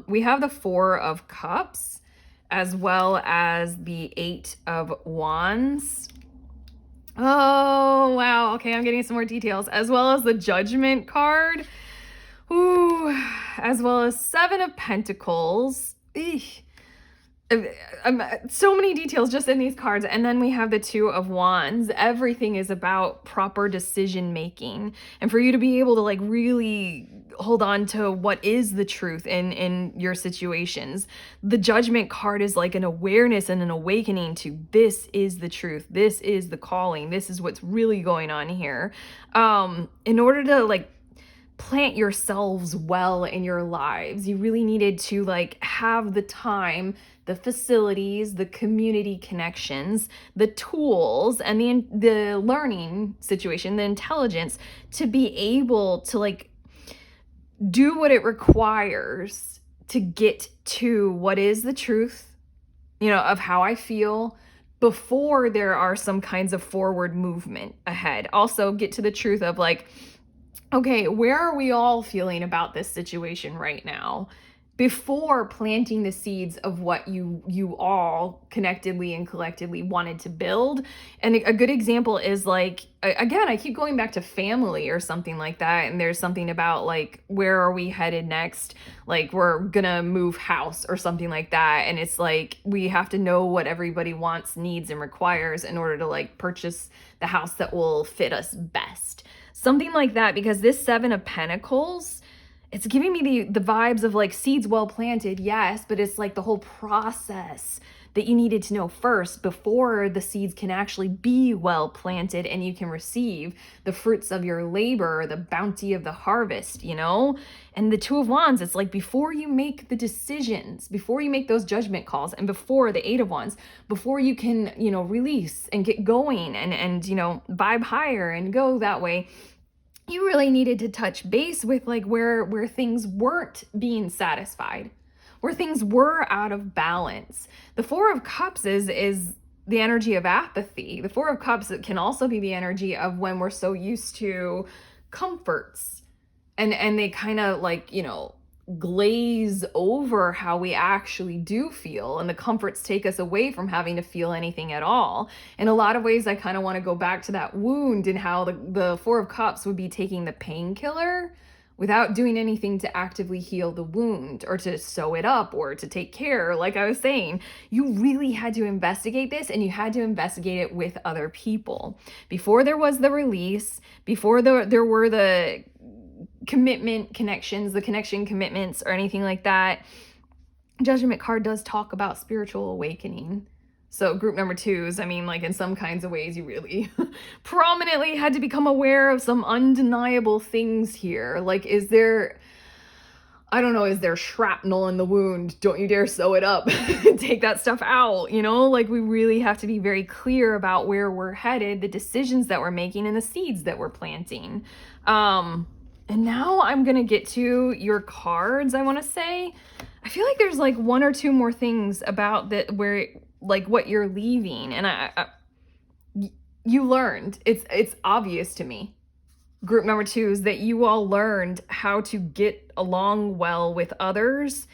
We have the 4 of Cups, as well as the 8 of Wands. Oh, wow. Okay, I'm getting some more details. As well as the Judgment card. Ooh, as well as 7 of Pentacles. Eesh. So many details just in these cards. And then we have the Two of Wands. Everything is about proper decision making, and for you to be able to like really hold on to what is the truth in your situations. The Judgment card is like an awareness and an awakening to this is the truth, this is the calling, this is what's really going on here. In order to like plant yourselves well in your lives, you really needed to like have the time, the facilities, the community connections, the tools, and the learning situation, the intelligence to be able to like do what it requires to get to what is the truth, of how I feel, before there are some kinds of forward movement ahead. Also get to the truth of like, okay, where are we all feeling about this situation right now, before planting the seeds of what you all connectively and collectively wanted to build. And a good example is like, again, I keep going back to family or something like that, and there's something about like, where are we headed next? Like, we're gonna move house or something like that, and it's like we have to know what everybody wants, needs, and requires in order to like purchase the house that will fit us best. Something like that, because this Seven of Pentacles, it's giving me the vibes of like seeds well planted, yes, but it's like the whole process that you needed to know first before the seeds can actually be well planted and you can receive the fruits of your labor, the bounty of the harvest, And the Two of Wands, it's like before you make the decisions, before you make those judgment calls, and before the Eight of Wands, before you can, release and get going and vibe higher and go that way, you really needed to touch base with like where things weren't being satisfied, where things were out of balance. The Four of Cups is the energy of apathy. The Four of Cups can also be the energy of when we're so used to comforts, and they kind of like, glaze over how we actually do feel, and the comforts take us away from having to feel anything at all. In a lot of ways, I kind of want to go back to that wound and how the Four of Cups would be taking the painkiller without doing anything to actively heal the wound or to sew it up or to take care. Like I was saying, you really had to investigate this, and you had to investigate it with other people before there was the release, before there were the commitment connections, the connection commitments, or anything like that. Judgment card does talk about spiritual awakening. So group number twos, I mean, like in some kinds of ways, you really prominently had to become aware of some undeniable things here. Like, is there shrapnel in the wound? Don't you dare sew it up. Take that stuff out, Like, we really have to be very clear about where we're headed, the decisions that we're making, and the seeds that we're planting. And now I'm going to get to your cards, I want to say. I feel like there's like one or two more things about that where like what you're leaving. And you learned, it's obvious to me. Group number two is that you all learned how to get along well with others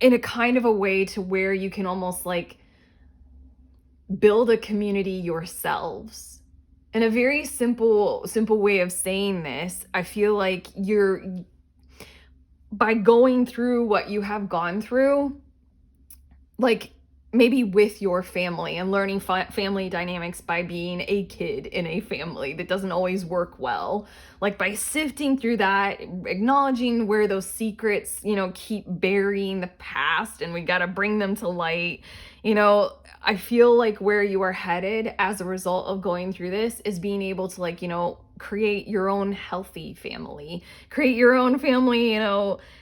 in a kind of a way to where you can almost like build a community yourselves. In a very simple way of saying this, I feel like by going through what you have gone through, like maybe with your family and learning family dynamics by being a kid in a family that doesn't always work well, like by sifting through that, acknowledging where those secrets, keep burying the past and we got to bring them to light. I feel like where you are headed as a result of going through this is being able to like, create your own healthy family, create your own family,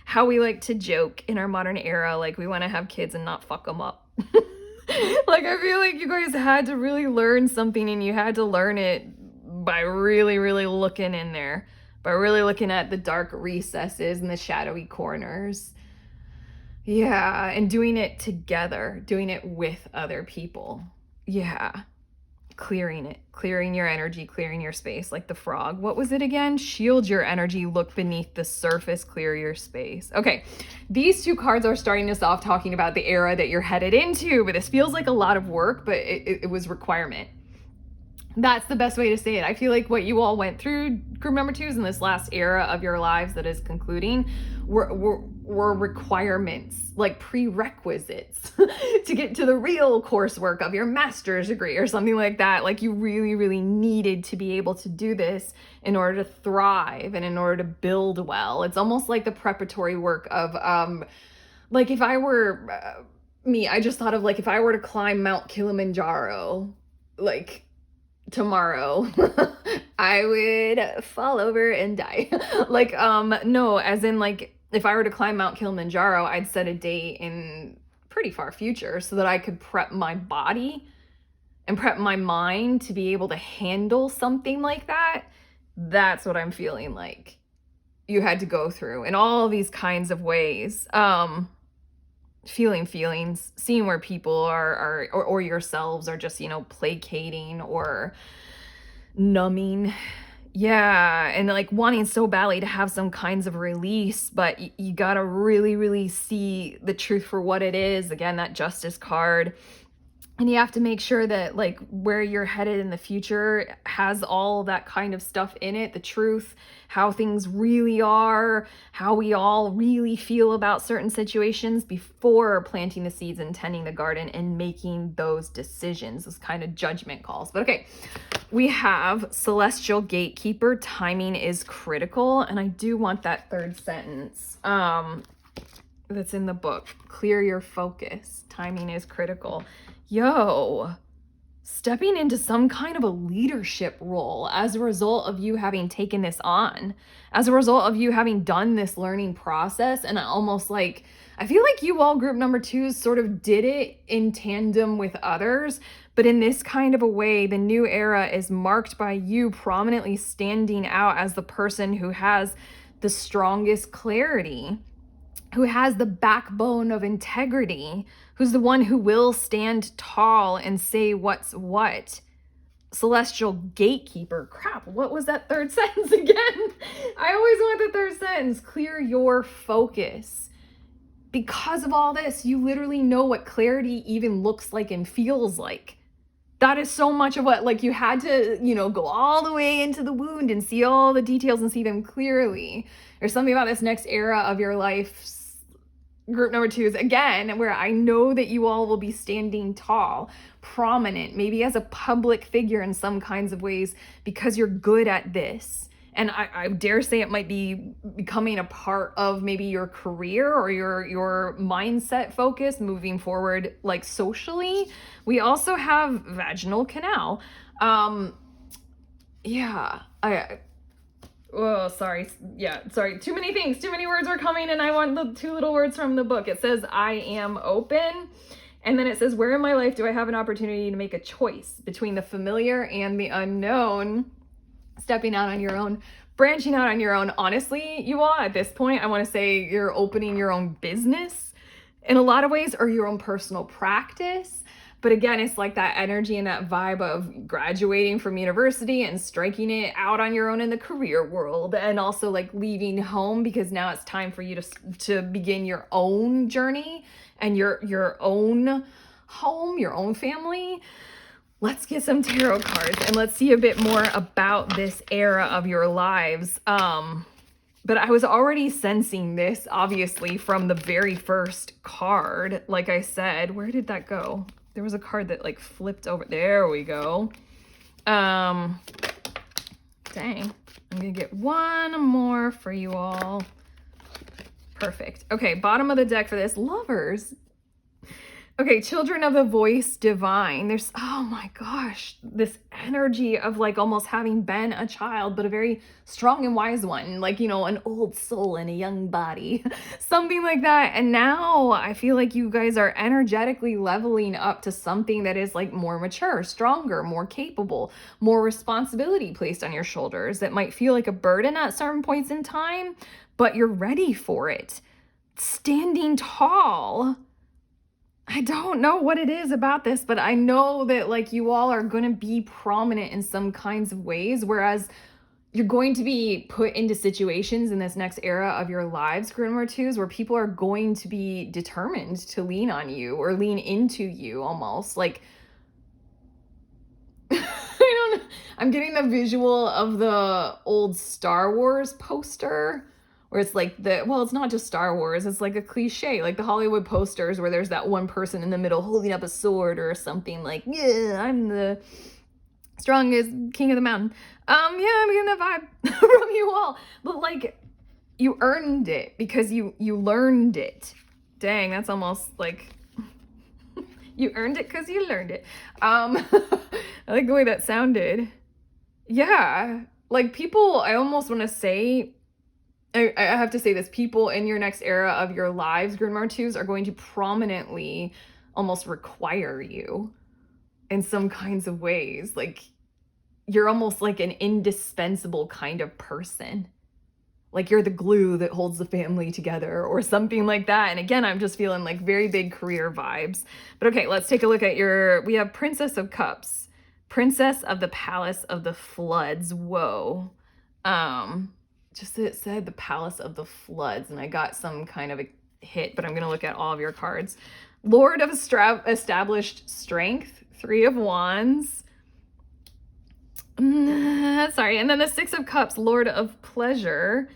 how we like to joke in our modern era, like we want to have kids and not fuck them up. Like, I feel like you guys had to really learn something, and you had to learn it by really, really looking in there, by really looking at the dark recesses and the shadowy corners. Yeah, and doing it together, doing it with other people. Yeah. Clearing your energy, clearing your space, like the frog. What was it again? Shield your energy, look beneath the surface, clear your space. Okay, these two cards are starting us off talking about the era that you're headed into, but this feels like a lot of work, but it was requirement. That's the best way to say it. I feel like what you all went through, group number twos, in this last era of your lives that is concluding, were requirements, like prerequisites to get to the real coursework of your master's degree or something like that. Like you really, really needed to be able to do this in order to thrive and in order to build well. It's almost like the preparatory work of, like if I were me, I just thought of like if I were to climb Mount Kilimanjaro, like tomorrow, I would fall over and die. Like, no, as in like if I were to climb Mount Kilimanjaro, I'd set a date in pretty far future so that I could prep my body and prep my mind to be able to handle something like that. That's what I'm feeling like you had to go through in all these kinds of ways. Feeling feelings, seeing where people are or yourselves are just, placating or numbing. Yeah, and like wanting so badly to have some kinds of release, but you gotta really, really see the truth for what it is. Again, that justice card. And you have to make sure that like where you're headed in the future has all that kind of stuff in it, the truth, how things really are, how we all really feel about certain situations before planting the seeds and tending the garden and making those decisions, those kind of judgment calls. But okay, we have celestial gatekeeper, timing is critical. And I do want that third sentence that's in the book. Clear your focus, timing is critical. Yo, stepping into some kind of a leadership role as a result of you having taken this on, as a result of you having done this learning process. And almost like, I feel like you all group number twos sort of did it in tandem with others, but in this kind of a way, the new era is marked by you prominently standing out as the person who has the strongest clarity, who has the backbone of integrity, who's the one who will stand tall and say what's what. Celestial gatekeeper. Crap, what was that third sentence again? I always want the third sentence. Clear your focus. Because of all this, you literally know what clarity even looks like and feels like. That is so much of what, like, you had to, go all the way into the wound and see all the details and see them clearly. There's something about this next era of your life, group number twos, again, where I know that you all will be standing tall, prominent, maybe as a public figure in some kinds of ways because you're good at this. And I dare say it might be becoming a part of maybe your career or your mindset focus moving forward, like socially. We also have vaginal canal. Oh, sorry. Yeah, sorry. Too many things. Too many words are coming, and I want the two little words from the book. It says, I am open. And then it says, where in my life do I have an opportunity to make a choice between the familiar and the unknown? Stepping out on your own, branching out on your own. Honestly, you all, at this point, I want to say you're opening your own business in a lot of ways, or your own personal practice. But again, it's like that energy and that vibe of graduating from university and striking it out on your own in the career world, and also like leaving home because now it's time for you to begin your own journey and your own home, your own family. Let's get some tarot cards and let's see a bit more about this era of your lives. But I was already sensing this, obviously, from the very first card. Like I said, where did that go? There was a card that like flipped over. There we go. Dang. I'm gonna get one more for you all. Perfect. Okay, bottom of the deck for this. Lovers. Okay, children of the voice divine. There's, oh my gosh, this energy of like almost having been a child, but a very strong and wise one, like, an old soul in a young body, something like that. And now I feel like you guys are energetically leveling up to something that is like more mature, stronger, more capable, more responsibility placed on your shoulders that might feel like a burden at certain points in time, but you're ready for it. Standing tall. I don't know what it is about this, but I know that like you all are going to be prominent in some kinds of ways, whereas you're going to be put into situations in this next era of your lives, group number twos, where people are going to be determined to lean on you or lean into you almost. Like, I don't know. I'm getting the visual of the old Star Wars poster where it's like well, it's not just Star Wars, it's like a cliche, like the Hollywood posters where there's that one person in the middle holding up a sword or something like, yeah, I'm the strongest king of the mountain. Yeah, I'm getting that vibe from you all. But like, you earned it because you learned it. Dang, that's almost like you earned it because you learned it. I like the way that sounded. Yeah, like people, I almost want to say, I have to say this, people in your next era of your lives, Grimoire 2s, are going to prominently almost require you in some kinds of ways. Like, you're almost like an indispensable kind of person. Like you're the glue that holds the family together or something like that. And again, I'm just feeling like very big career vibes. But okay, let's take a look at we have Princess of Cups, Princess of the Palace of the Floods. Whoa. Just it said the Palace of the Floods, and I got some kind of a hit, but I'm going to look at all of your cards. Lord of Established Strength, Three of Wands. Sorry, and then the Six of Cups, Lord of Pleasure.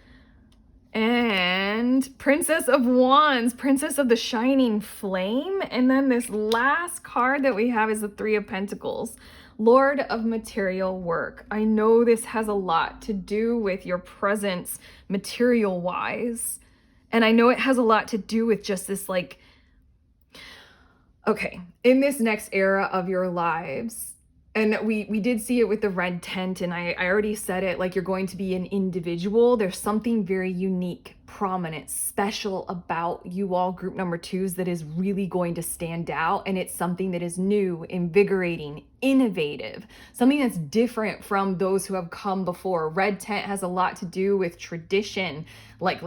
And Princess of Wands, Princess of the Shining Flame. And then this last card that we have is the Three of Pentacles, Lord of Material Work. I know this has a lot to do with your presence material-wise. And I know it has a lot to do with just this like, okay, in this next era of your lives, and we did see it with the red tent, and I already said it, like you're going to be an individual. There's something very unique, prominent, special about you all group number 2s that is really going to stand out. And it's something that is new, invigorating, innovative, something that's different from those who have come before. Red tent has a lot to do with tradition, like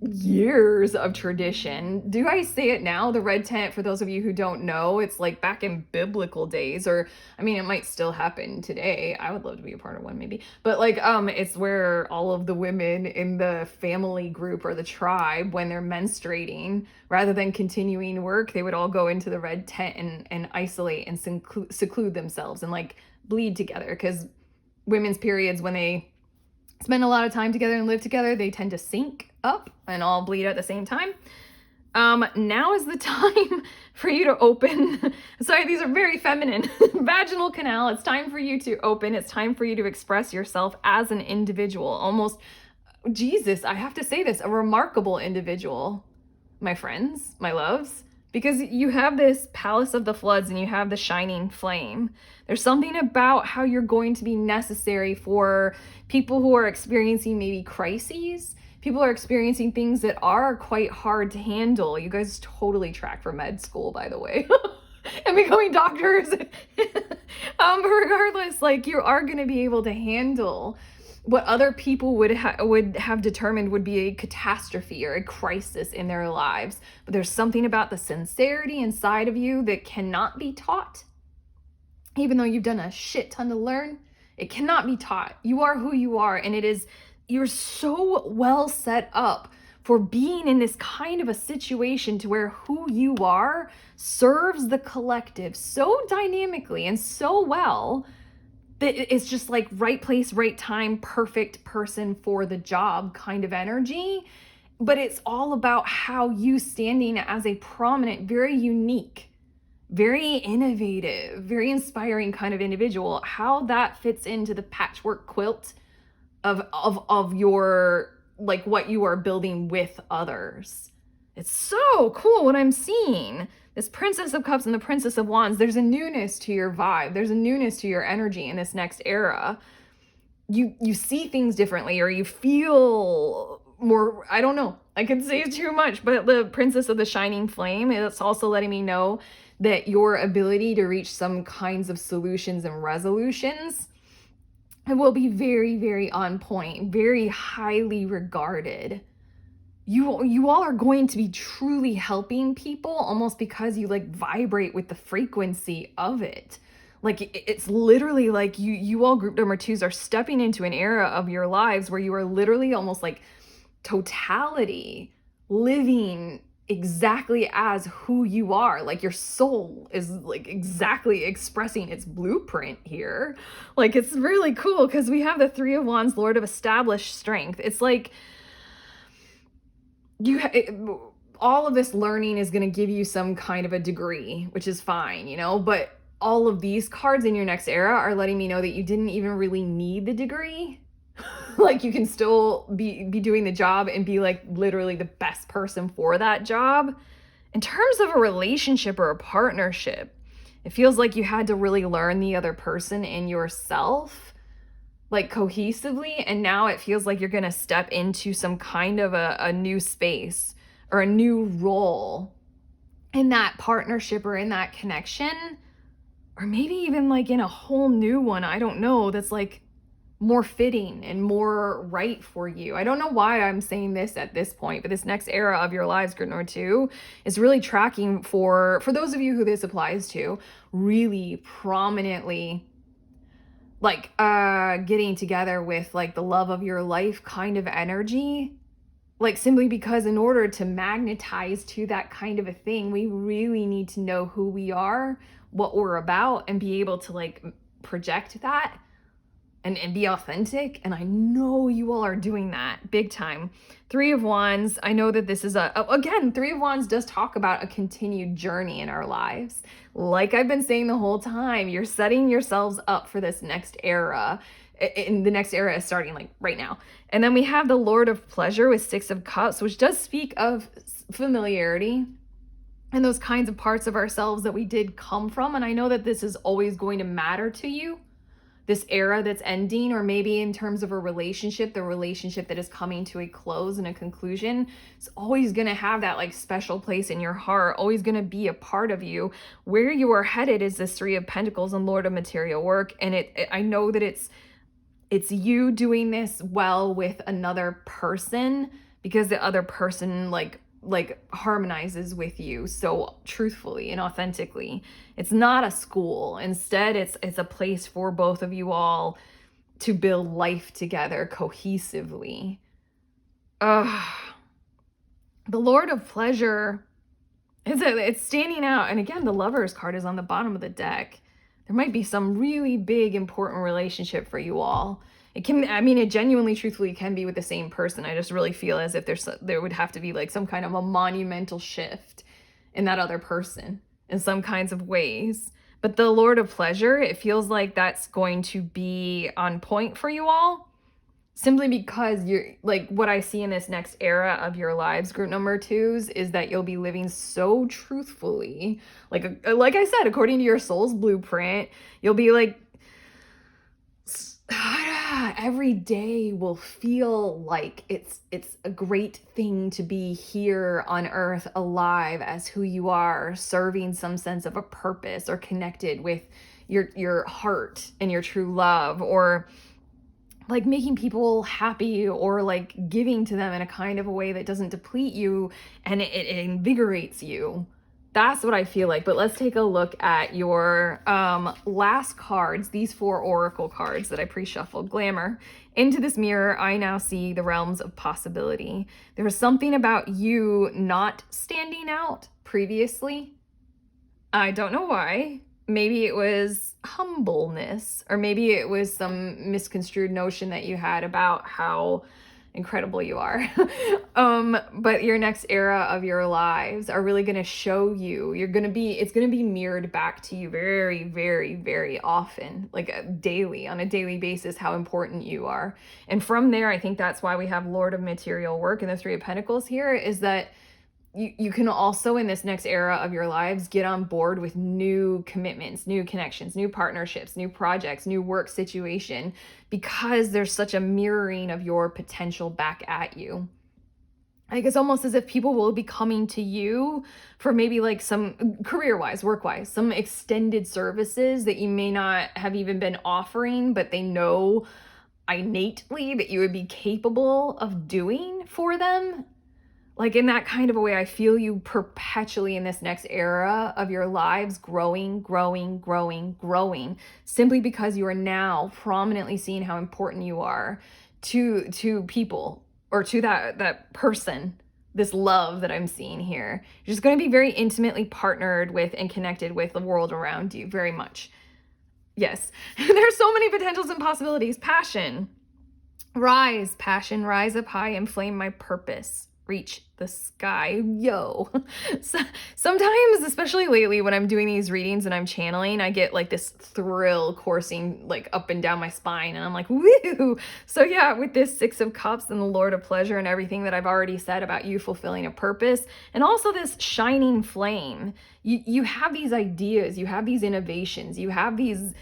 years of tradition. Do I say it now? The red tent, for those of you who don't know, it's like back in biblical days, or I mean, it might still happen today. I would love to be a part of one maybe. But like, it's where all of the women in the family group or the tribe, when they're menstruating, rather than continuing work, they would all go into the red tent and isolate and seclude themselves and like bleed together, because women's periods, when they spend a lot of time together and live together, they tend to sync up and all bleed at the same time. Now is the time for you to open. Sorry, these are very feminine. Vaginal canal. It's time for you to open. It's time for you to express yourself as an individual. Almost, Jesus, I have to say this, a remarkable individual, my friends, my loves, because you have this Palace of the Floods and you have the Shining Flame. There's something about how you're going to be necessary for people who are experiencing maybe crises. People are experiencing things that are quite hard to handle. You guys totally track for med school, by the way, and becoming doctors. But regardless, like you are going to be able to handle what other people would have determined would be a catastrophe or a crisis in their lives. But there's something about the sincerity inside of you that cannot be taught. Even though you've done a shit ton to learn, it cannot be taught. You are who you are, and you're so well set up for being in this kind of a situation to where who you are serves the collective so dynamically and so well that it's just like right place, right time, perfect person for the job kind of energy. But it's all about how you standing as a prominent, very unique, very innovative, very inspiring kind of individual, how that fits into the patchwork quilt of your, like what you are building with others. It's so cool what I'm seeing. This Princess of Cups and the Princess of Wands, there's a newness to your vibe. There's a newness to your energy in this next era. You see things differently, or you feel more, I don't know. I could say too much, but the Princess of the Shining Flame, it's also letting me know that your ability to reach some kinds of solutions and resolutions will be very, very on point, very highly regarded. You all are going to be truly helping people almost because you like vibrate with the frequency of it. Like it's literally like you all group number 2s are stepping into an era of your lives where you are literally almost like totality living exactly as who you are. Like your soul is like exactly expressing its blueprint here. Like it's really cool because we have the Three of Wands, Lord of established strength. It's like all of this learning is going to give you some kind of a degree, which is fine, you know, but all of these cards in your next era are letting me know that you didn't even really need the degree. Like you can still be doing the job and be like literally the best person for that job. In terms of a relationship or a partnership, it feels like you had to really learn the other person and yourself like cohesively, and now it feels like you're going to step into some kind of a new space or a new role in that partnership or in that connection, or maybe even like in a whole new one, I don't know, that's like more fitting and more right for you. I don't know why I'm saying this at this point, but this next era of your lives, group number 2, is really tracking for those of you who this applies to, really prominently like getting together with like the love of your life kind of energy. Like simply because in order to magnetize to that kind of a thing, we really need to know who we are, what we're about, and be able to like project that and be authentic. And I know you all are doing that big time. Three of Wands, I know that this is again, Three of Wands does talk about a continued journey in our lives. Like I've been saying the whole time, you're setting yourselves up for this next era. And the next era is starting like right now. And then we have the Lord of Pleasure with Six of Cups, which does speak of familiarity and those kinds of parts of ourselves that we did come from. And I know that this is always going to matter to you, this era that's ending, or maybe in terms of a relationship, the relationship that is coming to a close and a conclusion, it's always going to have that like special place in your heart, always going to be a part of you. Where you are headed is this Three of Pentacles and Lord of Material Work. And I know that it's you doing this well with another person, because the other person like harmonizes with you so truthfully and authentically. It's not a school. Instead, it's a place for both of you all to build life together cohesively. The Lord of Pleasure, it's standing out. And again, the Lovers card is on the bottom of the deck. There might be some really big, important relationship for you all. It can, I mean, it genuinely, truthfully can be with the same person. I just really feel as if there would have to be like some kind of a monumental shift in that other person in some kinds of ways. But the Lord of Pleasure, it feels like that's going to be on point for you all, simply because you're like, what I see in this next era of your lives, group number 2s, is that you'll be living so truthfully. Like I said, according to your soul's blueprint, you'll be like, every day will feel like it's a great thing to be here on earth, alive as who you are, serving some sense of a purpose, or connected with your heart and your true love, or like making people happy, or like giving to them in a kind of a way that doesn't deplete you and it invigorates you. That's what I feel like. But let's take a look at your last cards, these 4 oracle cards that I pre-shuffled. Glamour. Into this mirror, I now see the realms of possibility. There was something about you not standing out previously. I don't know why. Maybe it was humbleness, or maybe it was some misconstrued notion that you had about how incredible you are. But your next era of your lives are really going to show you, it's going to be mirrored back to you very, very, very often, like daily, on a daily basis, how important you are. And from there, I think that's why we have Lord of Material Work and the Three of Pentacles here, is that you can also, in this next era of your lives, get on board with new commitments, new connections, new partnerships, new projects, new work situation, because there's such a mirroring of your potential back at you. Like it's almost as if people will be coming to you for maybe like some career-wise, work-wise, some extended services that you may not have even been offering, but they know innately that you would be capable of doing for them. Like in that kind of a way, I feel you perpetually in this next era of your lives growing, growing, growing, growing, simply because you are now prominently seeing how important you are to people, or to that person this love that I'm seeing here. You're just going to be very intimately partnered with and connected with the world around you very much. Yes, there's so many potentials and possibilities. Passion. Rise, passion, rise up high and flame my purpose. Reach the sky. Yo. So, sometimes, especially lately, when I'm doing these readings and I'm channeling, I get like this thrill coursing like up and down my spine. And I'm like, woo. So yeah, with this Six of Cups and the Lord of Pleasure and everything that I've already said about you fulfilling a purpose, and also this shining flame, you have these ideas, you have these innovations, you have these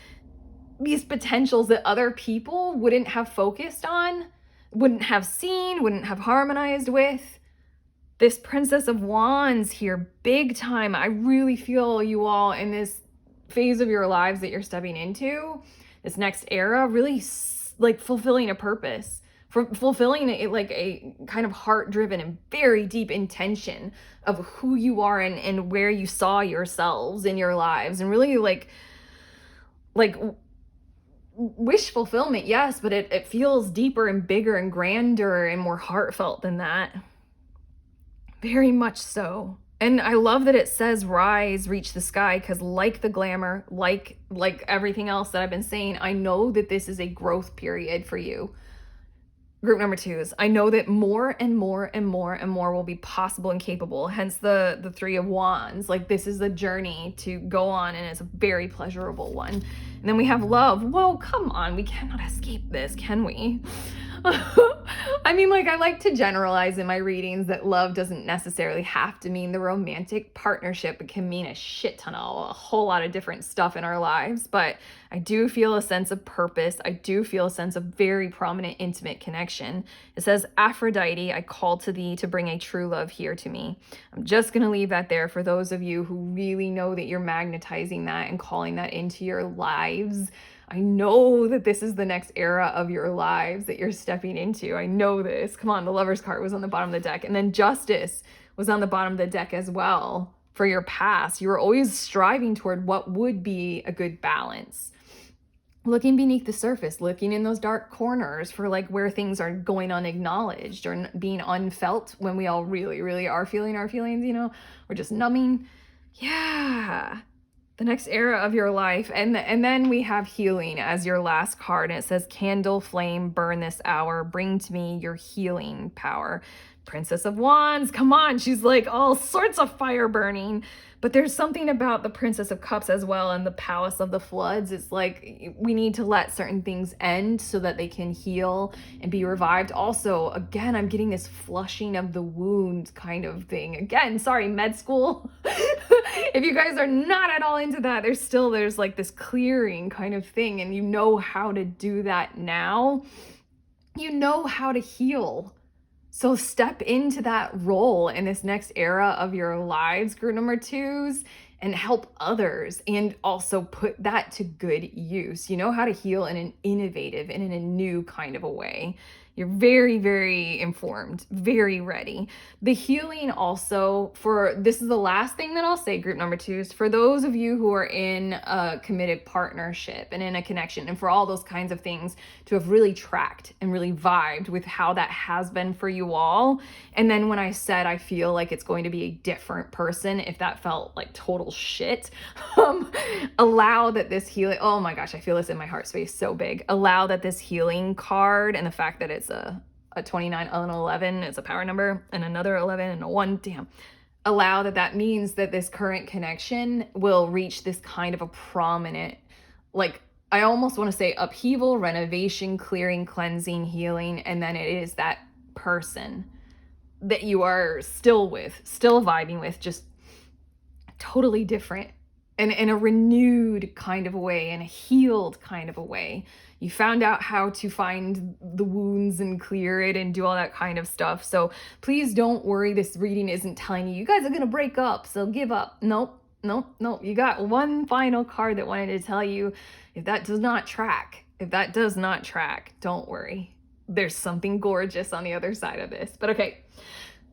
potentials that other people wouldn't have focused on, wouldn't have seen, wouldn't have harmonized with. This Princess of Wands here, big time. I really feel you all in this phase of your lives that you're stepping into, this next era, really like fulfilling a purpose, for fulfilling it, like a kind of heart-driven and very deep intention of who you are and where you saw yourselves in your lives, and really like wish fulfillment, yes, but it feels deeper and bigger and grander and more heartfelt than that. Very much so. And I love that it says rise, reach the sky, because like the glamour, like everything else that I've been saying, I know that this is a growth period for you. Group number 2s, I know that more and more and more and more will be possible and capable, hence the Three of Wands. Like, this is a journey to go on, and it's a very pleasurable one. And then we have love. Whoa, come on, we cannot escape this, can we? I mean, like, I like to generalize in my readings that love doesn't necessarily have to mean the romantic partnership. It can mean a shit ton of a whole lot of different stuff in our lives, but I do feel a sense of purpose. I do feel a sense of very prominent, intimate connection. It says, Aphrodite, I call to thee to bring a true love here to me. I'm just going to leave that there for those of you who really know that you're magnetizing that and calling that into your lives. I know that this is the next era of your lives that you're stepping into. I know this. Come on, the Lover's card was on the bottom of the deck. And then Justice was on the bottom of the deck as well. For your past, you were always striving toward what would be a good balance. Looking beneath the surface, looking in those dark corners for like where things are going unacknowledged or being unfelt, when we all really, really are feeling our feelings, you know, we're just numbing. Yeah. The next era of your life. And then we have healing as your last card. And it says, candle flame, burn this hour. Bring to me your healing power. Princess of Wands, come on. She's like all sorts of fire burning. But there's something about the Princess of Cups as well, and the Palace of the Floods. It's like we need to let certain things end so that they can heal and be revived. Also, again, I'm getting this flushing of the wound kind of thing. Again, sorry, med school. If you guys are not at all into that, there's like this clearing kind of thing, and you know how to do that now. You know how to heal. So step into that role in this next era of your lives, group number 2s, and help others, and also put that to good use. You know how to heal in an innovative and in a new kind of a way. You're very, very informed, very ready. The healing also, this is the last thing that I'll say, group number 2s, for those of you who are in a committed partnership and in a connection, and for all those kinds of things, to have really tracked and really vibed with how that has been for you all. And then when I said I feel like it's going to be a different person, if that felt like total shit, allow that this healing, oh my gosh, I feel this in my heart space so big. Allow that this healing card, and the fact that it's a 29 and 11, it's a power number, and another 11 and a 1, damn. Allow that means that this current connection will reach this kind of a prominent, like, I almost want to say upheaval, renovation, clearing, cleansing, healing, and then it is that person that you are still with, still vibing with, just totally different, and in a renewed kind of a way, in a healed kind of a way. You found out how to find the wounds and clear it and do all that kind of stuff. So please don't worry, this reading isn't telling you guys are going to break up, so give up. Nope. You got one final card that wanted to tell you, if that does not track, don't worry. There's something gorgeous on the other side of this. But okay,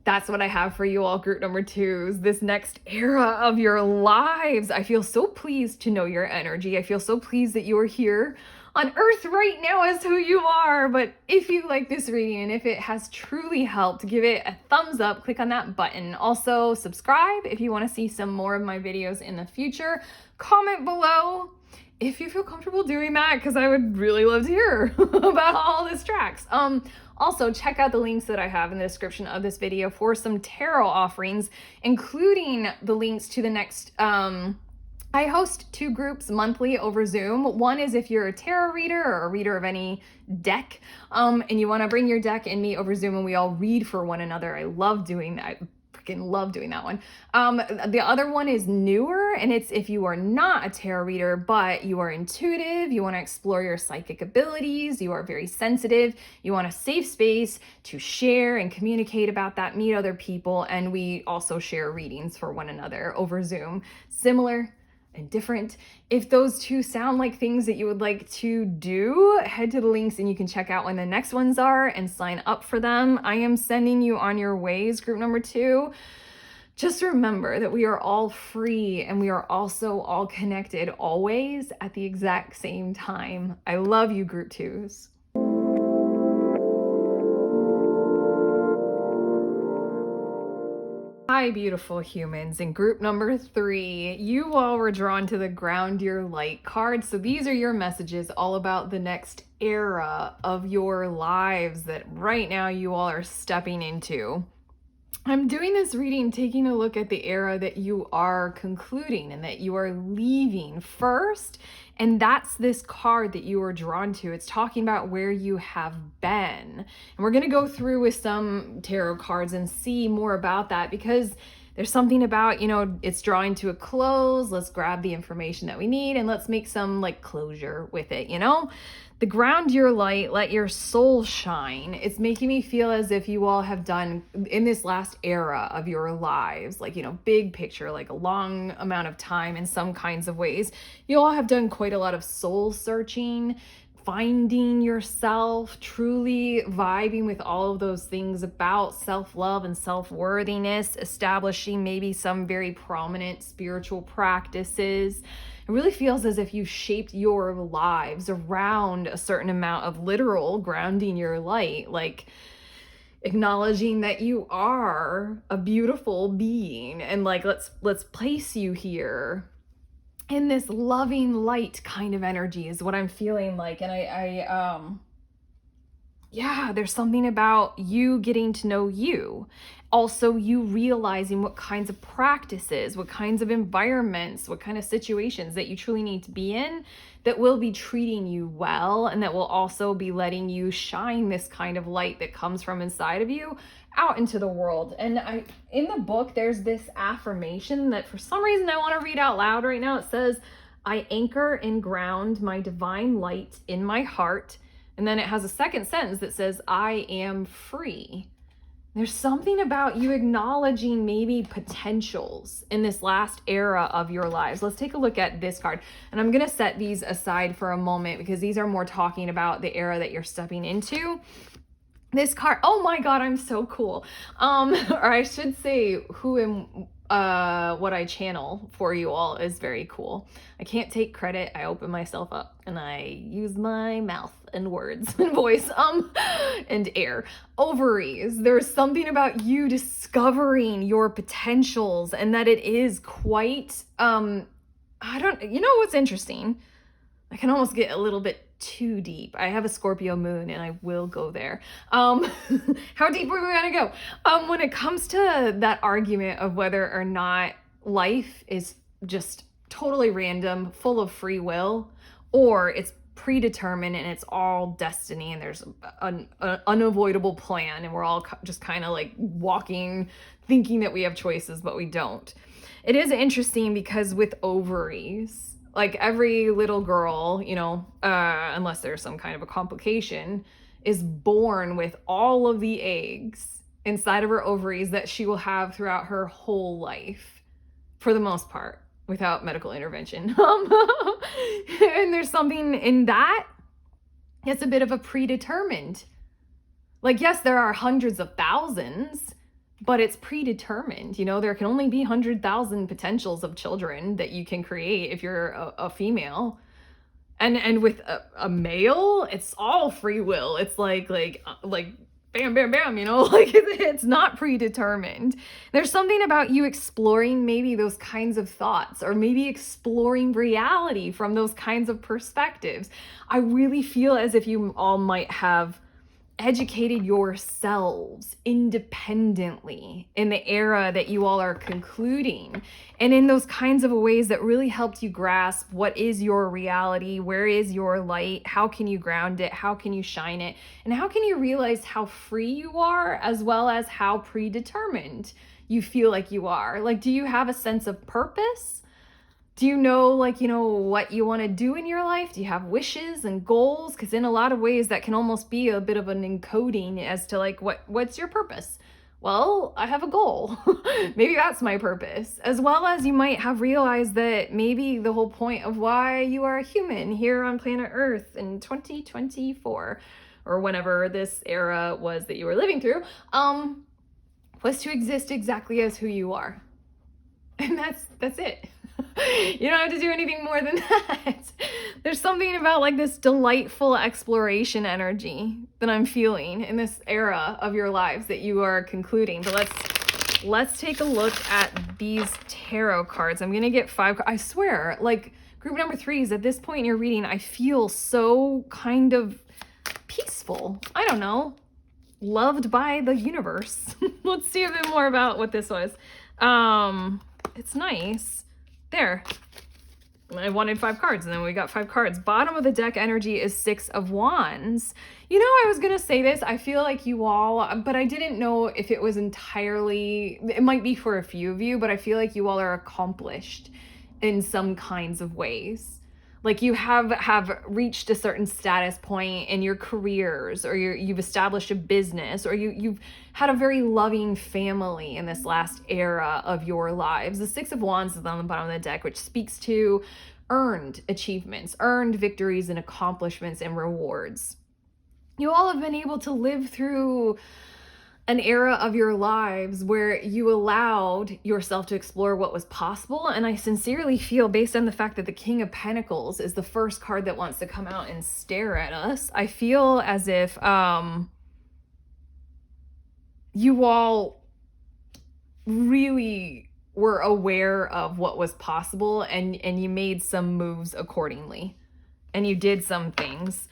that's what I have for you all, group number 2s, this next era of your lives. I feel so pleased to know your energy. I feel so pleased that you are here on earth right now as who you are. But if you like this reading and if it has truly helped, give it a thumbs up, click on that button. Also subscribe if you want to see some more of my videos in the future. Comment below if you feel comfortable doing that, because I would really love to hear about all this tracks. Also, check out the links that I have in the description of this video for some tarot offerings, including the links to the next, I host 2 groups monthly over Zoom. One is if you're a tarot reader or a reader of any deck, and you want to bring your deck and meet over Zoom and we all read for one another. I love doing that. Love doing that one. The other one is newer, and it's if you are not a tarot reader, but you are intuitive, you want to explore your psychic abilities, you are very sensitive, you want a safe space to share and communicate about that, meet other people, and we also share readings for one another over Zoom. Similar and different. If those two sound like things that you would like to do, head to the links and you can check out when the next ones are and sign up for them. I am sending you on your ways, group number 2. Just remember that we are all free and we are also all connected always at the exact same time. I love you, group 2s. Hi, beautiful humans. In group number 3, you all were drawn to the Ground Your Light card. So these are your messages all about the next era of your lives that right now you all are stepping into. I'm doing this reading taking a look at the era that you are concluding and that you are leaving first. And that's this card that you are drawn to. It's talking about where you have been. And we're going to go through with some tarot cards and see more about that, because there's something about, it's drawing to a close. Let's grab the information that we need and let's make some like closure with it, The Ground Your Light, let your soul shine. It's making me feel as if you all have done in this last era of your lives, like, big picture, like a long amount of time in some kinds of ways. You all have done quite a lot of soul searching, finding yourself, truly vibing with all of those things about self-love and self-worthiness, establishing maybe some very prominent spiritual practices. It really feels as if you shaped your lives around a certain amount of literal grounding your light, like acknowledging that you are a beautiful being and like let's place you here in this loving light kind of energy is what I'm feeling like. And there's something about you getting to know you. Also, you realizing what kinds of practices, what kinds of environments, what kind of situations that you truly need to be in that will be treating you well and that will also be letting you shine this kind of light that comes from inside of you out into the world. And in the book, there's this affirmation that for some reason I want to read out loud right now. It says, I anchor and ground my divine light in my heart. And then it has a second sentence that says, I am free. There's something about you acknowledging maybe potentials in this last era of your lives. Let's take a look at this card. And I'm going to set these aside for a moment because these are more talking about the era that you're stepping into. This card, oh my God, I'm so cool. Or I should say who am what I channel for you all is very cool. I can't take credit. I open myself up and I use my mouth and words and voice and air. Ovaries. There's something about you discovering your potentials and that it is quite what's interesting? I can almost get a little bit too deep. I have a Scorpio moon and I will go there. How deep are we gonna go? When it comes to that argument of whether or not life is just totally random, full of free will, or it's predetermined and it's all destiny and there's an unavoidable plan and we're all just kind of like walking, thinking that we have choices, but we don't. It is interesting because with ovaries, like every little girl, unless there's some kind of a complication, is born with all of the eggs inside of her ovaries that she will have throughout her whole life, for the most part, without medical intervention. And there's something in that. It's a bit of a predetermined. Like, yes, there are hundreds of thousands, but it's predetermined. There can only be 100,000 potentials of children that you can create if you're a female. And with a male, it's all free will. It's like bam bam bam, you know, like it's not predetermined. There's something about you exploring maybe those kinds of thoughts, or maybe exploring reality from those kinds of perspectives. I really feel as if you all might have educated yourselves independently in the era that you all are concluding, and in those kinds of ways that really helped you grasp what is your reality, where is your light, how can you ground it, how can you shine it, and how can you realize how free you are, as well as how predetermined you feel like you are. Like, do you have a sense of purpose? Do you know, like, you know, what you want to do in your life? Do you have wishes and goals? Because in a lot of ways that can almost be a bit of an encoding as to like, what's your purpose? Well, I have a goal. Maybe that's my purpose. As well as you might have realized that maybe the whole point of why you are a human here on planet Earth in 2024, or whenever this era was that you were living through, was to exist exactly as who you are. And that's it. You don't have to do anything more than that. There's something about like this delightful exploration energy that I'm feeling in this era of your lives that you are concluding. But let's take a look at these tarot cards. I'm gonna get 5. I swear, like group number 3 is at this point in your reading, I feel so kind of peaceful. I don't know, loved by the universe. Let's see a bit more about what this was. It's nice. There. I wanted 5 cards, and then we got 5 cards. Bottom of the deck energy is 6 of Wands. You know, I was going to say this. I feel like you all, but I didn't know if it was entirely, it might be for a few of you, but I feel like you all are accomplished in some kinds of ways. Like you have reached a certain status point in your careers, or you've established a business, or you've had a very loving family in this last era of your lives. The 6 of Wands is on the bottom of the deck, which speaks to earned achievements, earned victories and accomplishments and rewards. You all have been able to live through an era of your lives where you allowed yourself to explore what was possible. And I sincerely feel, based on the fact that the King of Pentacles is the first card that wants to come out and stare at us, I feel as if you all really were aware of what was possible, and you made some moves accordingly, and you did some things.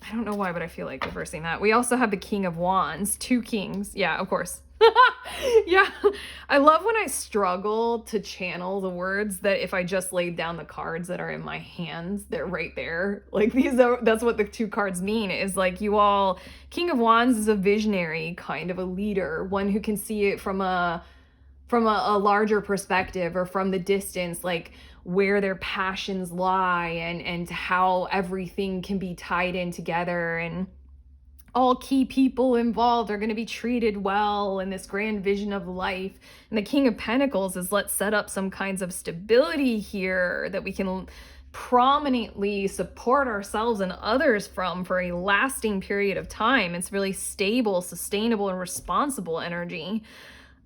I don't know why, but I feel like reversing that. We also have the King of Wands, 2 kings. Yeah, of course. Yeah. I love when I struggle to channel the words that if I just laid down the cards that are in my hands, they're right there. Like that's what the 2 cards mean, is like you all, King of Wands is a visionary, kind of a leader, one who can see it from a larger perspective, or from the distance, like where their passions lie, and how everything can be tied in together, and all key people involved are going to be treated well in this grand vision of life. And the King of Pentacles is, let's set up some kinds of stability here that we can prominently support ourselves and others from for a lasting period of time. It's really stable, sustainable, and responsible energy.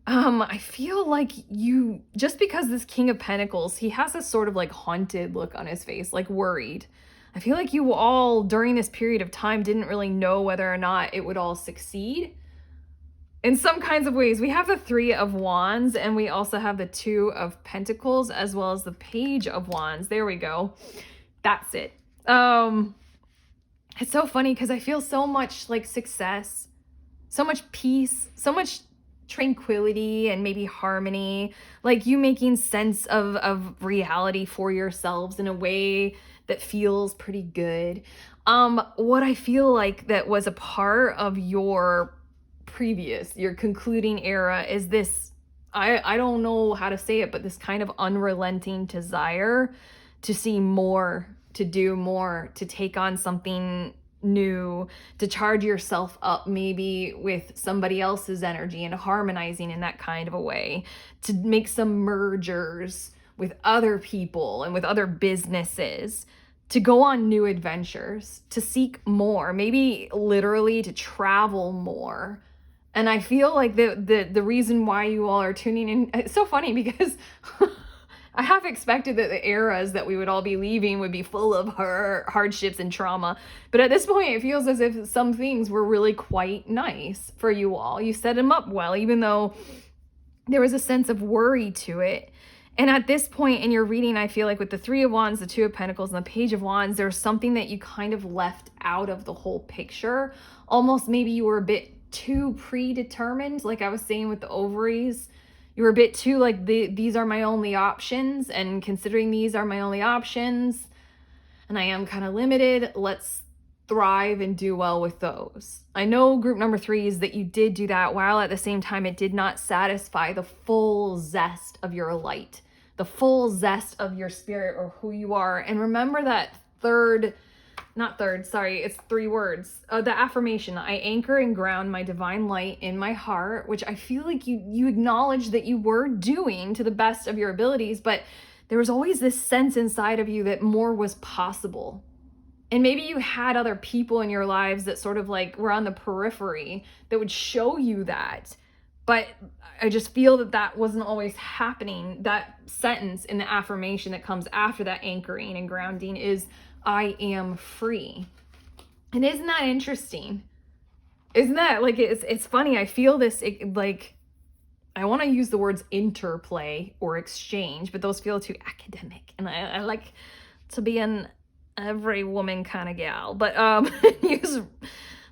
I feel like you, just because this King of Pentacles, he has a sort of like haunted look on his face, like worried. I feel like you all during this period of time didn't really know whether or not it would all succeed in some kinds of ways. We have the 3 of Wands, and we also have the 2 of Pentacles, as well as the Page of Wands. There we go. That's it. It's so funny because I feel so much like success, so much peace, so much tranquility, and maybe harmony, like you making sense of reality for yourselves in a way that feels pretty good. What I feel like that was a part of your concluding era is this, I don't know how to say it, but this kind of unrelenting desire to see more, to do more, to take on something new, to charge yourself up maybe with somebody else's energy and harmonizing in that kind of a way, to make some mergers with other people and with other businesses, to go on new adventures, to seek more, maybe literally to travel more. And I feel like the reason why you all are tuning in, it's so funny because I half expected that the eras that we would all be leaving would be full of hardships and trauma. But at this point, it feels as if some things were really quite nice for you all. You set them up well, even though there was a sense of worry to it. And at this point in your reading, I feel like with the Three of Wands, the Two of Pentacles, and the Page of Wands, there's something that you kind of left out of the whole picture. Almost maybe you were a bit too predetermined, like I was saying with the ovaries. You were a bit too like, these are my only options, and considering these are my only options, and I am kind of limited, let's thrive and do well with those. I know group number 3 is that you did do that, while at the same time it did not satisfy the full zest of your light, the full zest of your spirit or who you are. And remember that it's 3 words. The affirmation, I anchor and ground my divine light in my heart, which I feel like you acknowledge that you were doing to the best of your abilities, but there was always this sense inside of you that more was possible. And maybe you had other people in your lives that sort of like were on the periphery that would show you that. But I just feel that that wasn't always happening. That sentence in the affirmation that comes after that anchoring and grounding is, I am free. And isn't that interesting? Isn't that like, it's funny. I feel this like, I want to use the words interplay or exchange, but those feel too academic. And I like to be an every woman kind of gal, but use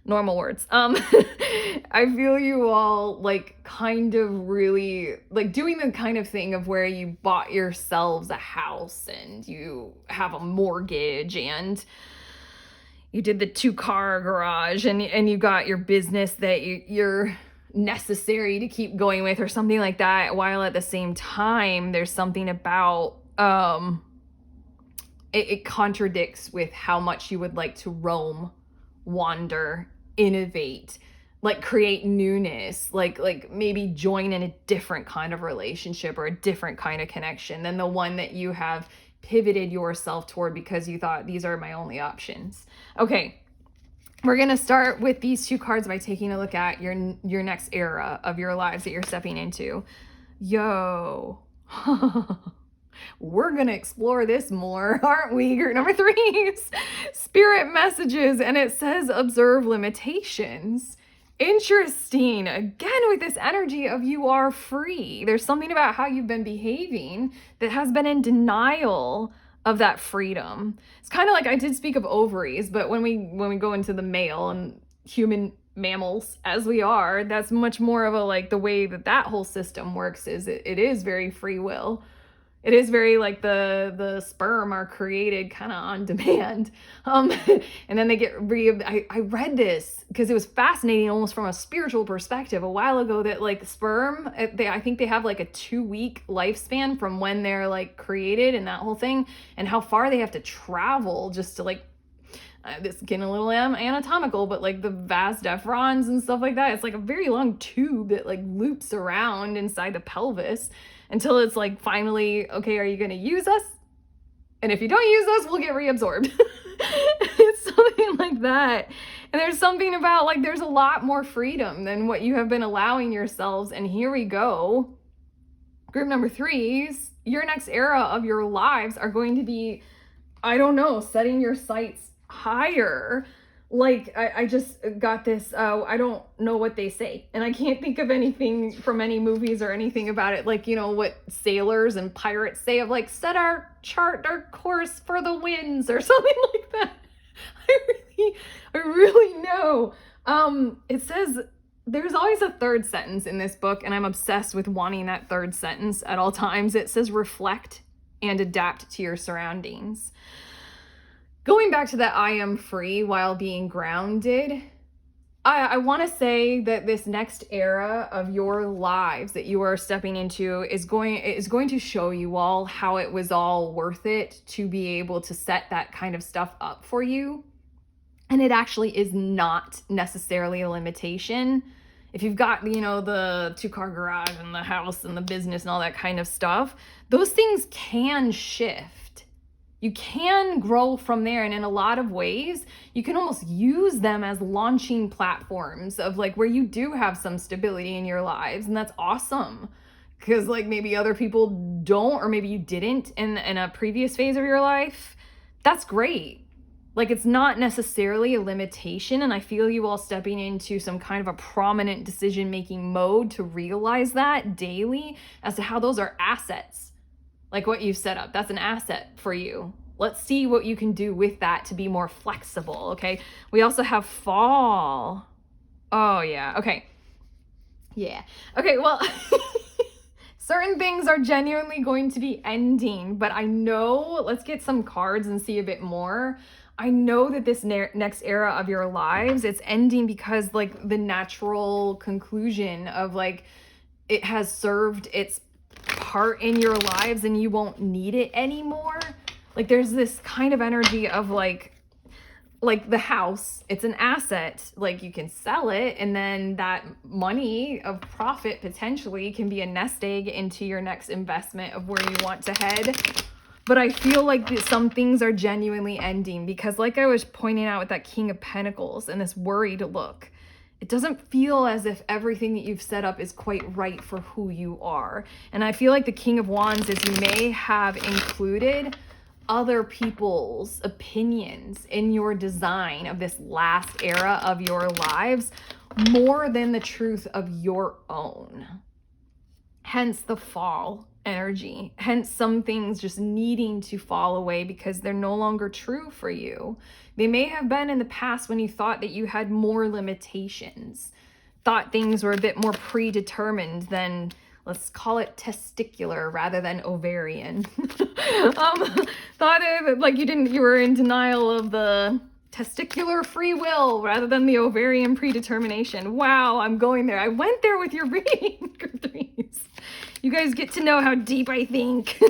normal words. I feel you all like kind of really like doing the kind of thing of where you bought yourselves a house and you have a mortgage and you did the 2-car garage and you got your business that you're necessary to keep going with or something like that, while at the same time there's something about it contradicts with how much you would like to roam, wander, innovate, like create newness, like maybe join in a different kind of relationship or a different kind of connection than the one that you have pivoted yourself toward because you thought these are my only options. Okay, we're going to start with these 2 cards by taking a look at your next era of your lives that you're stepping into. Yo. We're going to explore this more, aren't we? Group number 3, spirit messages, and it says observe limitations. Interesting. Again, with this energy of you are free. There's something about how you've been behaving that has been in denial of that freedom. It's kind of like I did speak of ovaries, but when we go into the male and human mammals as we are, that's much more of a like the way that whole system works is it is very free will. It is very like the sperm are created kind of on demand. And then they get I read this because it was fascinating almost from a spiritual perspective a while ago that like sperm, I think they have like a 2-week lifespan from when they're like created and that whole thing, and how far they have to travel just to like, this is getting a little anatomical, but like the vas deferens and stuff like that, it's like a very long tube that like loops around inside the pelvis until it's like finally, okay, are you going to use us? And if you don't use us, we'll get reabsorbed. It's something like that. And there's something about like, there's a lot more freedom than what you have been allowing yourselves. And here we go. Group number 3s, your next era of your lives are going to be, I don't know, setting your sights higher. Like I just got this, I don't know what they say, and I can't think of anything from any movies or anything about it, like, you know, what sailors and pirates say of like, set our course for the winds or something like that. I really know. It says there's always a 3rd sentence in this book, and I'm obsessed with wanting that 3rd sentence at all times. It says reflect and adapt to your surroundings. Going back to that I am free while being grounded, I want to say that this next era of your lives that you are stepping into is going to show you all how it was all worth it to be able to set that kind of stuff up for you. And it actually is not necessarily a limitation. If you've got, you know, the 2-car garage and the house and the business and all that kind of stuff, those things can shift. You can grow from there, and in a lot of ways, you can almost use them as launching platforms of like where you do have some stability in your lives, and that's awesome. because like maybe other people don't, or maybe you didn't in a previous phase of your life, that's great. Like, it's not necessarily a limitation, and I feel you all stepping into some kind of a prominent decision-making mode to realize that daily as to how those are assets. Like what you've set up, that's an asset for you. Let's see what you can do with that to be more flexible, okay? We also have fall. Oh, yeah, okay. Yeah, okay, well, certain things are genuinely going to be ending, but I know, let's get some cards and see a bit more. I know that this next era of your lives, it's ending because like the natural conclusion of like, it has served its part in your lives and you won't need it anymore. Like there's this kind of energy of like the house, it's an asset, like you can sell it and then that money of profit potentially can be a nest egg into your next investment of where you want to head. But I feel like some things are genuinely ending because like I was pointing out with that King of Pentacles and this worried look, it doesn't feel as if everything that you've set up is quite right for who you are. And I feel like the King of Wands is you may have included other people's opinions in your design of this last era of your lives more than the truth of your own. Hence the fall energy. Hence some things just needing to fall away because they're no longer true for you. They may have been in the past when you thought that you had more limitations, thought things were a bit more predetermined than, let's call it testicular rather than ovarian. Thought it, like you were in denial of the testicular free will rather than the ovarian predetermination. Wow, I'm going there. I went there with your reading, group threes. You guys get to know how deep I think.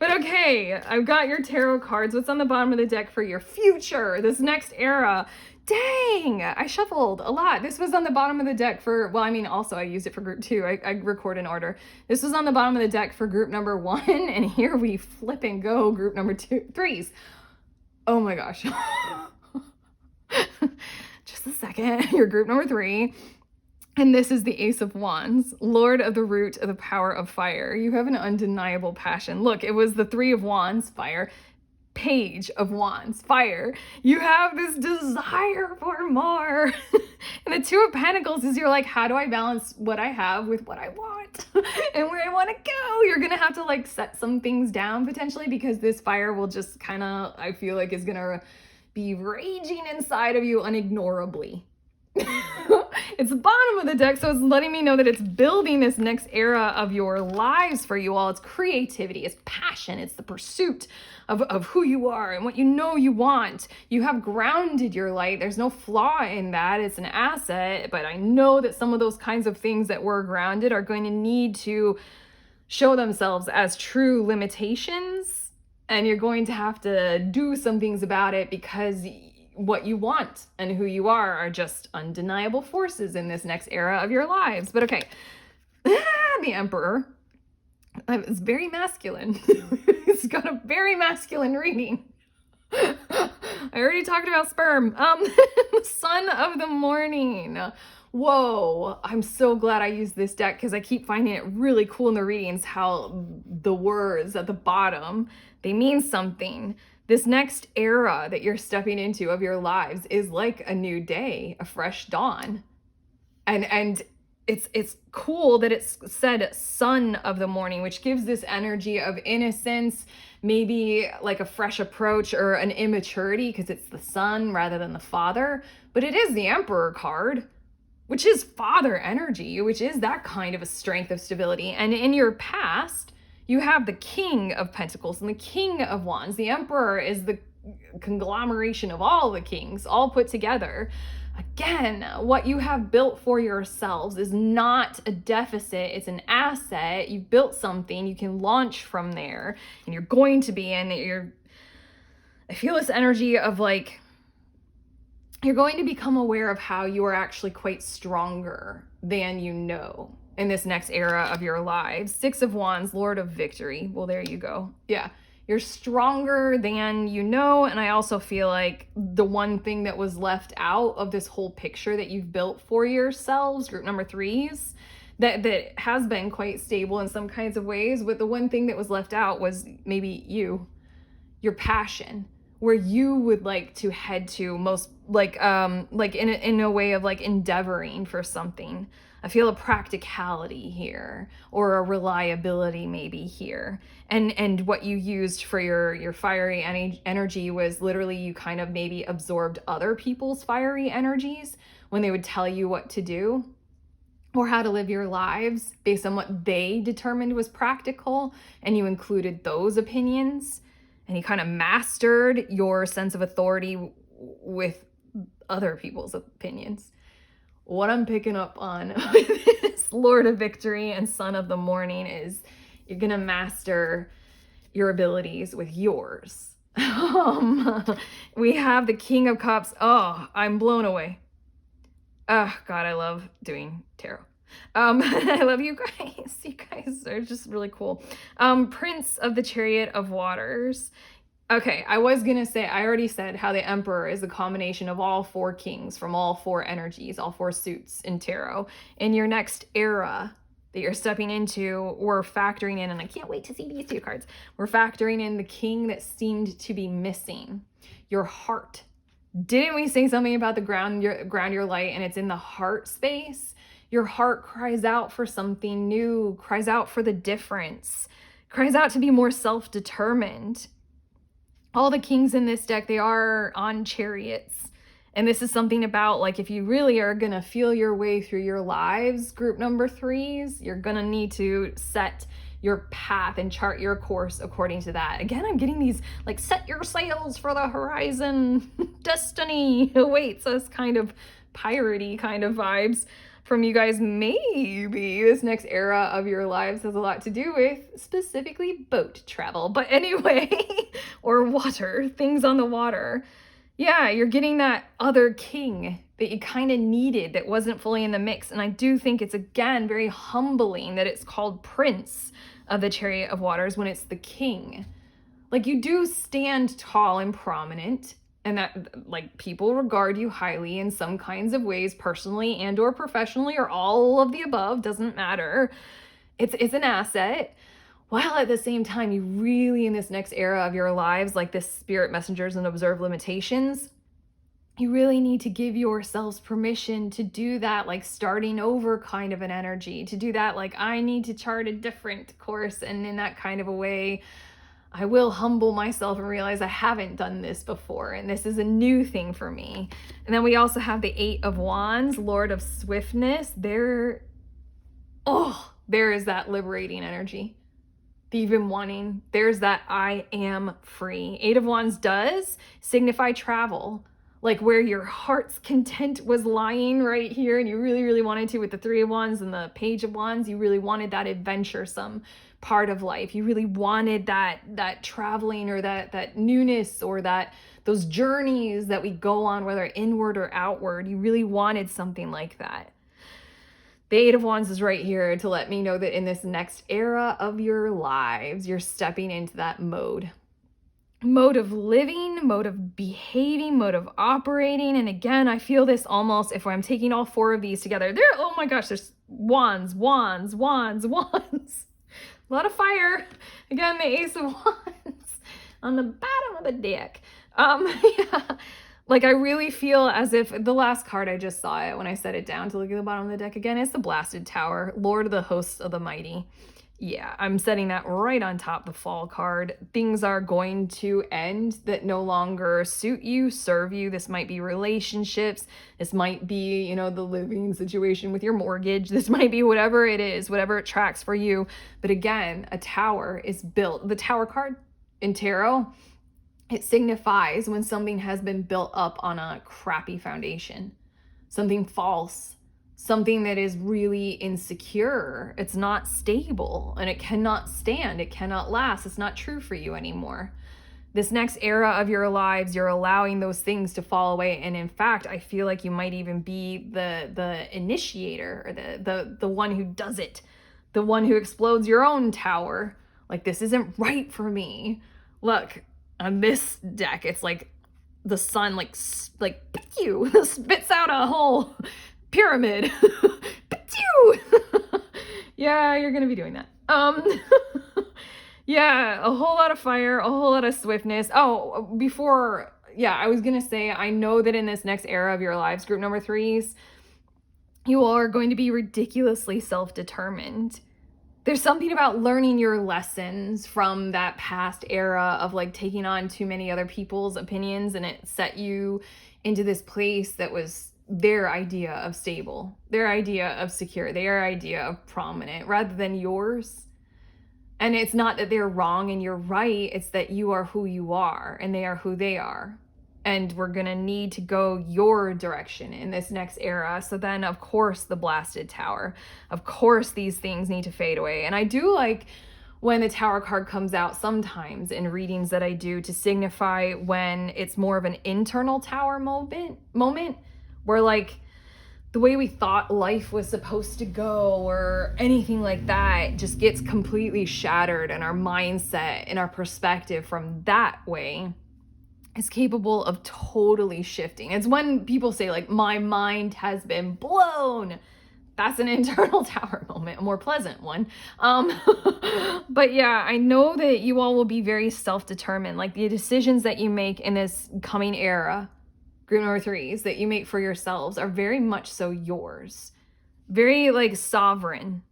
But okay, I've got your tarot cards. What's on the bottom of the deck for your future, this next era? Dang, I shuffled a lot. This was on the bottom of the deck for, well, I mean, also I used it for group 2. I record in order. This was on the bottom of the deck for group number 1, and here we flip and go group number 2, threes. Oh my gosh. Just a second. Your group number 3. And this is the Ace of Wands, Lord of the Root of the Power of Fire. You have an undeniable passion. Look, it was the 3 of Wands, fire. Page of Wands, fire. You have this desire for more. And the 2 of Pentacles is you're like, how do I balance what I have with what I want and where I want to go? You're going to have to like set some things down potentially because this fire will just kind of, I feel like is going to be raging inside of you unignorably. It's the bottom of the deck, so it's letting me know that it's building this next era of your lives for you all. It's creativity, it's passion, it's the pursuit of who you are and what you know you want. You have grounded your light. There's no flaw in that. It's an asset, but I know that some of those kinds of things that were grounded are going to need to show themselves as true limitations, and you're going to have to do some things about it because what you want and who you are just undeniable forces in this next era of your lives. But okay, the Emperor, it's very masculine. It's got a very masculine reading. I already talked about sperm. Son of the Morning. Whoa, I'm so glad I used this deck because I keep finding it really cool in the readings how the words at the bottom, they mean something. This next era that you're stepping into of your lives is like a new day, a fresh dawn. And it's cool that it's said son of the morning, which gives this energy of innocence, maybe like a fresh approach or an immaturity because it's the son rather than the father. But it is the Emperor card, which is father energy, which is that kind of a strength of stability. And in your past, you have the King of Pentacles and the King of Wands. The Emperor is the conglomeration of all the kings, all put together. Again, what you have built for yourselves is not a deficit, it's an asset. You've built something, you can launch from there, and you're going to be in, I feel this energy of like, you're going to become aware of how you are actually quite stronger than you know in this next era of your lives. 6 of Wands, Lord of Victory. Well, there you go. Yeah, you're stronger than you know. And I also feel like the one thing that was left out of this whole picture that you've built for yourselves, group number 3s, that has been quite stable in some kinds of ways, but the one thing that was left out was maybe your passion, where you would like to head to most, like in a way of like endeavoring for something. I feel a practicality here, or a reliability maybe here. And what you used for your fiery energy was literally you kind of maybe absorbed other people's fiery energies when they would tell you what to do or how to live your lives based on what they determined was practical, and you included those opinions, and you kind of mastered your sense of authority with other people's opinions. What I'm picking up on with this Lord of Victory and Son of the Morning is you're gonna master your abilities with yours. We have the King of Cups. Oh, I'm blown away. Oh God, I love doing tarot. I love you guys. You guys are just really cool. Prince of the Chariot of Waters. Okay, I was gonna say, I already said how the Emperor is a combination of all four kings from all four energies, all four suits in tarot. In your next era that you're stepping into, we're factoring in, and I can't wait to see these two cards, we're factoring in the king that seemed to be missing, your heart. Didn't we say something about the ground your light, and it's in the heart space? Your heart cries out for something new, cries out for the difference, cries out to be more self-determined. All the kings in this deck, they are on chariots. And this is something about, like, if you really are going to feel your way through your lives, group number 3s, you're going to need to set your path and chart your course according to that. Again, I'm getting these, like, set your sails for the horizon, destiny awaits us kind of piratey kind of vibes from you guys. Maybe this next era of your lives has a lot to do with specifically boat travel, but anyway, or water, things on the water. Yeah, you're getting that other king that you kind of needed that wasn't fully in the mix. And I do think it's, again, very humbling that it's called Prince of the Chariot of Waters when it's the king. Like, you do stand tall and prominent, and that, like, people regard you highly in some kinds of ways, personally and or professionally, or all of the above, doesn't matter. It's an asset. While at the same time, you really, in this next era of your lives, like this spirit messengers and observe limitations, you really need to give yourselves permission to do that, like starting over kind of an energy, to do that, like, I need to chart a different course. And in that kind of a way, I will humble myself and realize I haven't done this before, and this is a new thing for me. And then we also have the 8 of Wands, Lord of Swiftness. There is that liberating energy. The even wanting, there's that I am free. 8 of Wands does signify travel, like where your heart's content was lying right here, and you really, really wanted to with the 3 of Wands and the Page of Wands. You really wanted that adventuresome part of life. You really wanted that traveling, or that newness, or those journeys that we go on, whether inward or outward. You really wanted something like that. The 8 of Wands is right here to let me know that in this next era of your lives, you're stepping into that mode of living, mode of behaving, mode of operating. And again, I feel this almost, if I'm taking all 4 of these together, oh my gosh, there's wands. A lot of fire. Again, the Ace of Wands on the bottom of the deck. Yeah. Like, I really feel as if the last card, I just saw it when I set it down to look at the bottom of the deck again, it's the Blasted Tower, Lord of the Hosts of the Mighty. Yeah, I'm setting that right on top the Fall card. Things are going to end that no longer suit you, serve you. This might be relationships. This might be, the living situation with your mortgage. This might be whatever it is, whatever it tracks for you. But again, a tower is built. The Tower card in tarot, it signifies when something has been built up on a crappy foundation, something false, something that is really insecure. It's not stable, and it cannot stand. It cannot last. It's not true for you anymore. This next era of your lives, you're allowing those things to fall away. And in fact, I feel like you might even be the initiator, or the one who does it, the one who explodes your own tower. Like, this isn't right for me. Look, on this deck, it's like the sun, like spits out a whole pyramid. Yeah, you're gonna be doing that. Yeah, a whole lot of fire, a whole lot of swiftness. Oh, before, yeah, I was gonna say, I know that in this next era of your lives, group number threes, you all are going to be ridiculously self-determined. There's something about learning your lessons from that past era of like taking on too many other people's opinions, and it set you into this place that was their idea of stable, their idea of secure, their idea of prominent rather than yours. And it's not that they're wrong and you're right, it's that you are who you are and they are who they are. And we're going to need to go your direction in this next era. So then, of course, the blasted tower. Of course, these things need to fade away. And I do like when the tower card comes out sometimes in readings that I do to signify when it's more of an internal tower moment where like the way we thought life was supposed to go or anything like that just gets completely shattered, and our mindset and our perspective from that way is capable of totally shifting. It's when people say like, my mind has been blown. That's an internal tower moment, a more pleasant one. But yeah, I know that you all will be very self-determined. Like the decisions that you make in this coming era, group number threes, that you make for yourselves are very much so yours. Very like sovereign.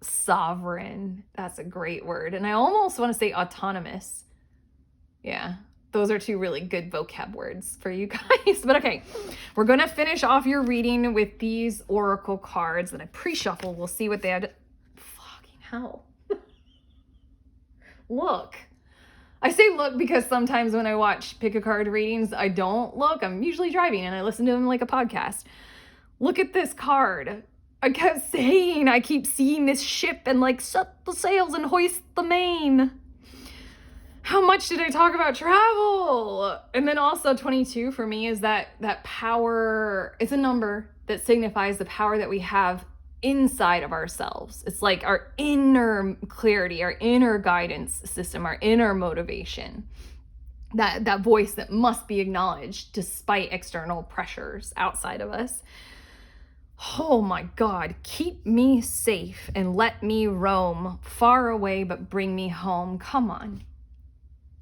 Sovereign. That's a great word. And I almost want to say autonomous. Yeah. Those are two really good vocab words for you guys. But okay, we're going to finish off your reading with these oracle cards that I pre-shuffle. We'll see what they had. Fucking hell. Look. I say look because sometimes when I watch pick a card readings, I don't look. I'm usually driving and I listen to them like a podcast. Look at this card. I kept saying, I keep seeing this ship and like set the sails and hoist the main. How much did I talk about travel? And then also 22 for me is that power. It's a number that signifies the power that we have inside of ourselves. It's like our inner clarity, our inner guidance system, our inner motivation. That voice that must be acknowledged despite external pressures outside of us. Oh my God, keep me safe and let me roam far away, but bring me home. Come on.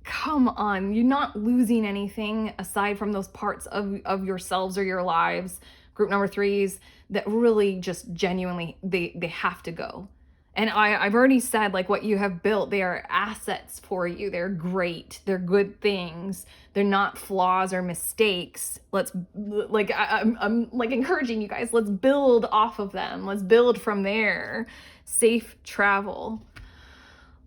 Come on, you're not losing anything aside from those parts of yourselves or your lives, group number threes, that really just genuinely, they have to go. And I've already said, like, what you have built, they are assets for you. They're great. They're good things. They're not flaws or mistakes. Let's, like, I'm like encouraging you guys, let's build off of them. Let's build from there. Safe travel.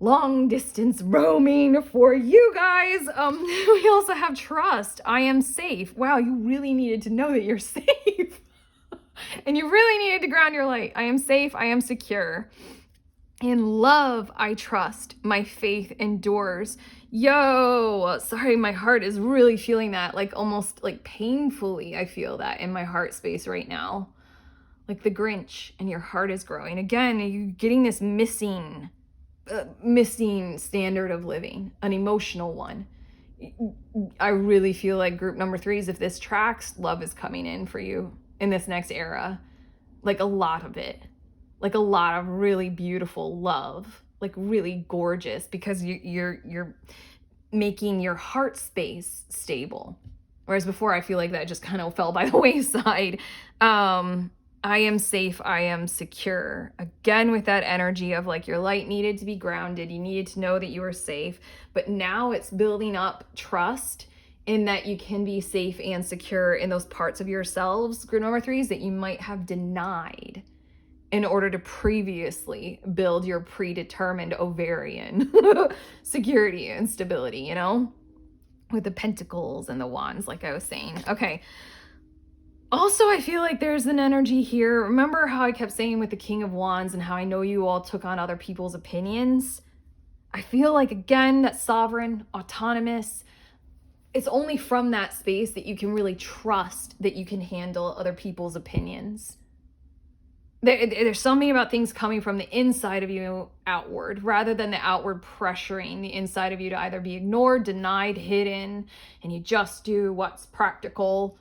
Long distance roaming for you guys. We also have trust. I am safe. Wow, you really needed to know that you're safe. And you really needed to ground your light. I am safe. I am secure. In love, I trust. My faith endures. Yo, sorry, my heart is really feeling that, like almost like painfully. I feel that in my heart space right now. Like the Grinch, and your heart is growing. Again, you're getting this missing standard of living, an emotional one. I really feel like group number threes, if this tracks, love is coming in for you in this next era. Like a lot of it, like a lot of really beautiful love, like really gorgeous, because you're making your heart space stable. Whereas before, I feel like that just kind of fell by the wayside. I am safe, I am secure. Again, with that energy of like your light needed to be grounded, you needed to know that you were safe, but now it's building up trust in that you can be safe and secure in those parts of yourselves, group number threes, that you might have denied in order to previously build your predetermined ovarian security and stability, you know, with the pentacles and the wands, like I was saying. Okay. Also, I feel like there's an energy here. Remember how I kept saying with the King of Wands and how I know you all took on other people's opinions? I feel like, again, that sovereign, autonomous, it's only from that space that you can really trust that you can handle other people's opinions. There's something about things coming from the inside of you outward rather than the outward pressuring the inside of you to either be ignored, denied, hidden, and you just do what's practical.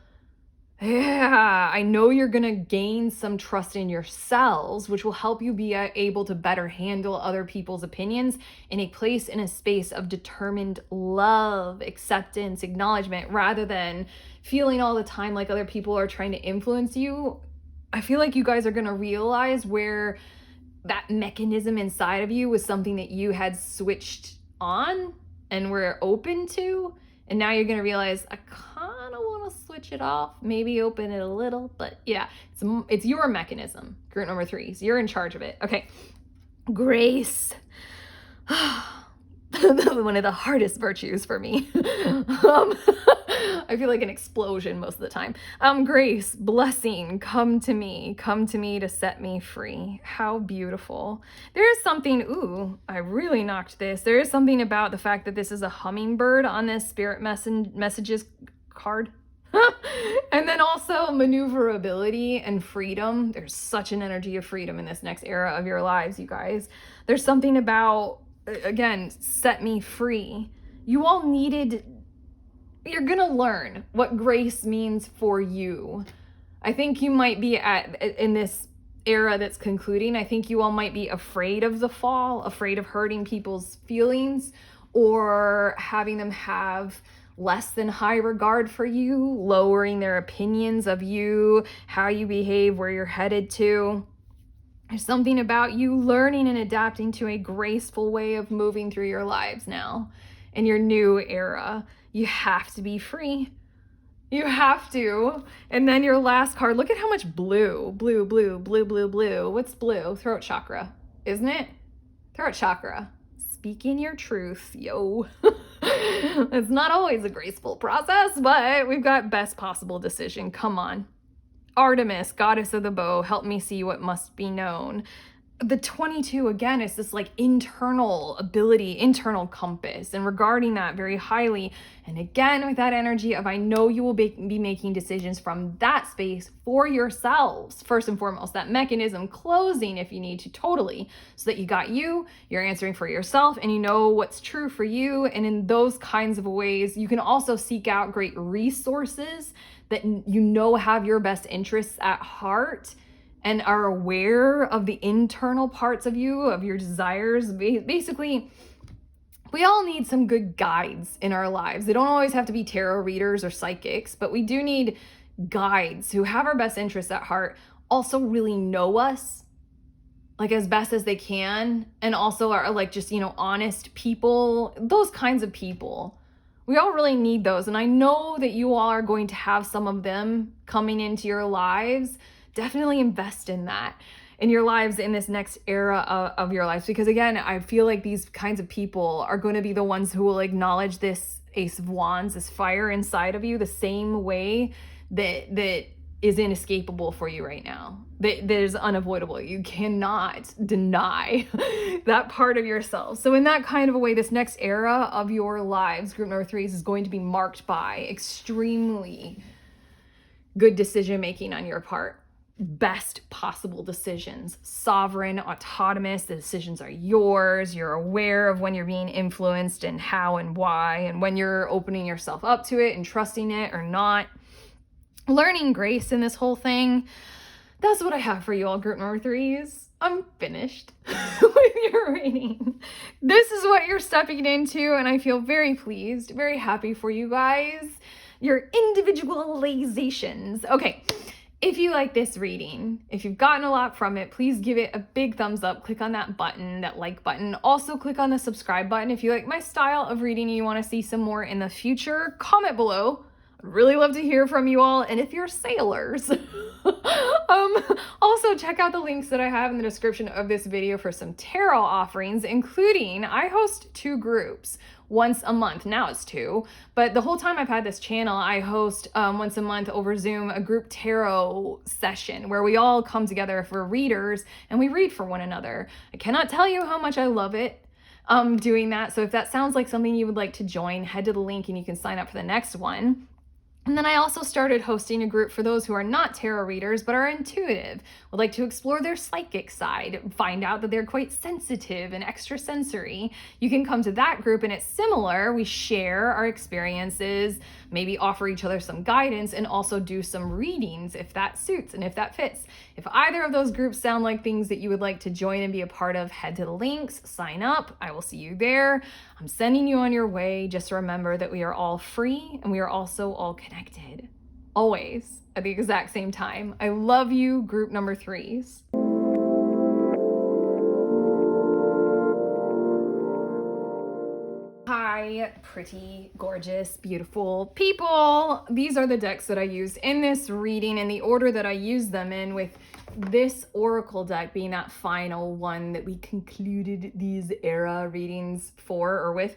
Yeah, I know you're going to gain some trust in yourselves, which will help you be able to better handle other people's opinions in a place, in a space of determined love, acceptance, acknowledgement, rather than feeling all the time like other people are trying to influence you. I feel like you guys are going to realize where that mechanism inside of you was something that you had switched on and were open to. And now you're going to realize, I kind of want to switch it off, maybe open it a little. But yeah, it's your mechanism. Group number 3. So you're in charge of it. Okay. Grace. One of the hardest virtues for me. I feel like an explosion most of the time. Grace, blessing, come to me to set me free. How beautiful. There is something, ooh, I really knocked this. There is something about the fact that this is a hummingbird on this spirit messages card. And then also maneuverability and freedom. There's such an energy of freedom in this next era of your lives, you guys. There's something about, again, set me free. You all needed, you're gonna learn what grace means for you. I think you might be in this era that's concluding, I think you all might be afraid of the fall, afraid of hurting people's feelings or having them have less than high regard for you, lowering their opinions of you, how you behave, where you're headed to. There's something about you learning and adapting to a graceful way of moving through your lives now in your new era. You have to be free. You have to. And then your last card, look at how much blue. What's blue? Throat chakra, isn't it? Throat chakra. Speaking your truth, yo. It's not always a graceful process, but we've got best possible decision. Come on. Artemis, goddess of the bow, help me see what must be known. The 22, again, is this like internal ability, internal compass, and regarding that very highly. And again, with that energy of, I know you will be making decisions from that space for yourselves. First and foremost, that mechanism closing if you need to, totally, so that you got you're answering for yourself, and you know what's true for you. And in those kinds of ways, you can also seek out great resources that you know have your best interests at heart and are aware of the internal parts of you, of your desires. Basically, we all need some good guides in our lives. They don't always have to be tarot readers or psychics, but we do need guides who have our best interests at heart, also really know us, like as best as they can, and also are like just, honest people, those kinds of people. We all really need those. And I know that you all are going to have some of them coming into your lives. Definitely invest in that in your lives in this next era of your lives. Because again, I feel like these kinds of people are going to be the ones who will acknowledge this Ace of Wands, this fire inside of you, the same way that is inescapable for you right now. That is unavoidable. You cannot deny that part of yourself. So in that kind of a way, this next era of your lives, group number 3, is going to be marked by extremely good decision making on your part. Best possible decisions, sovereign, autonomous. The decisions are yours. You're aware of when you're being influenced and how and why, and when you're opening yourself up to it and trusting it or not. Learning grace in this whole thing. That's what I have for you all, group number 3s. I'm finished with your reading. This is what you're stepping into, and I feel very pleased, very happy for you guys. Your individualizations. Okay. If you like this reading, if you've gotten a lot from it, please give it a big thumbs up. Click on that button, that like button. Also click on the subscribe button. If you like my style of reading and you want to see some more in the future, comment below. I'd really love to hear from you all. And if you're sailors, also check out the links that I have in the description of this video for some tarot offerings, including I host 2 groups once a month. Now it's 2, but the whole time I've had this channel, I host once a month over Zoom a group tarot session where we all come together for readers and we read for one another. I cannot tell you how much I love it doing that. So if that sounds like something you would like to join, head to the link and you can sign up for the next one. And then I also started hosting a group for those who are not tarot readers but are intuitive, would like to explore their psychic side, find out that they're quite sensitive and extrasensory. You can come to that group and it's similar. We share our experiences, maybe offer each other some guidance, and also do some readings if that suits and if that fits. If either of those groups sound like things that you would like to join and be a part of, head to the links, sign up. I will see you there. I'm sending you on your way. Just remember that we are all free and we are also all connected, always at the exact same time. I love you, group number 3s. Hi, pretty, gorgeous, beautiful people. These are the decks that I used in this reading in the order that I used them in, with this oracle deck being that final one that we concluded these era readings for or with.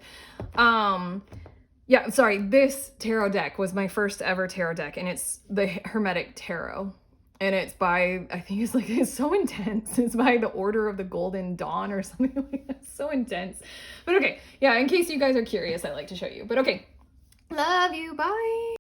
Yeah, sorry, this tarot deck was my first ever tarot deck, and it's the Hermetic Tarot. And it's by, I think it's so intense. It's by the Order of the Golden Dawn or something like that. So intense. But okay, yeah, in case you guys are curious, I like to show you. But okay, love you, bye.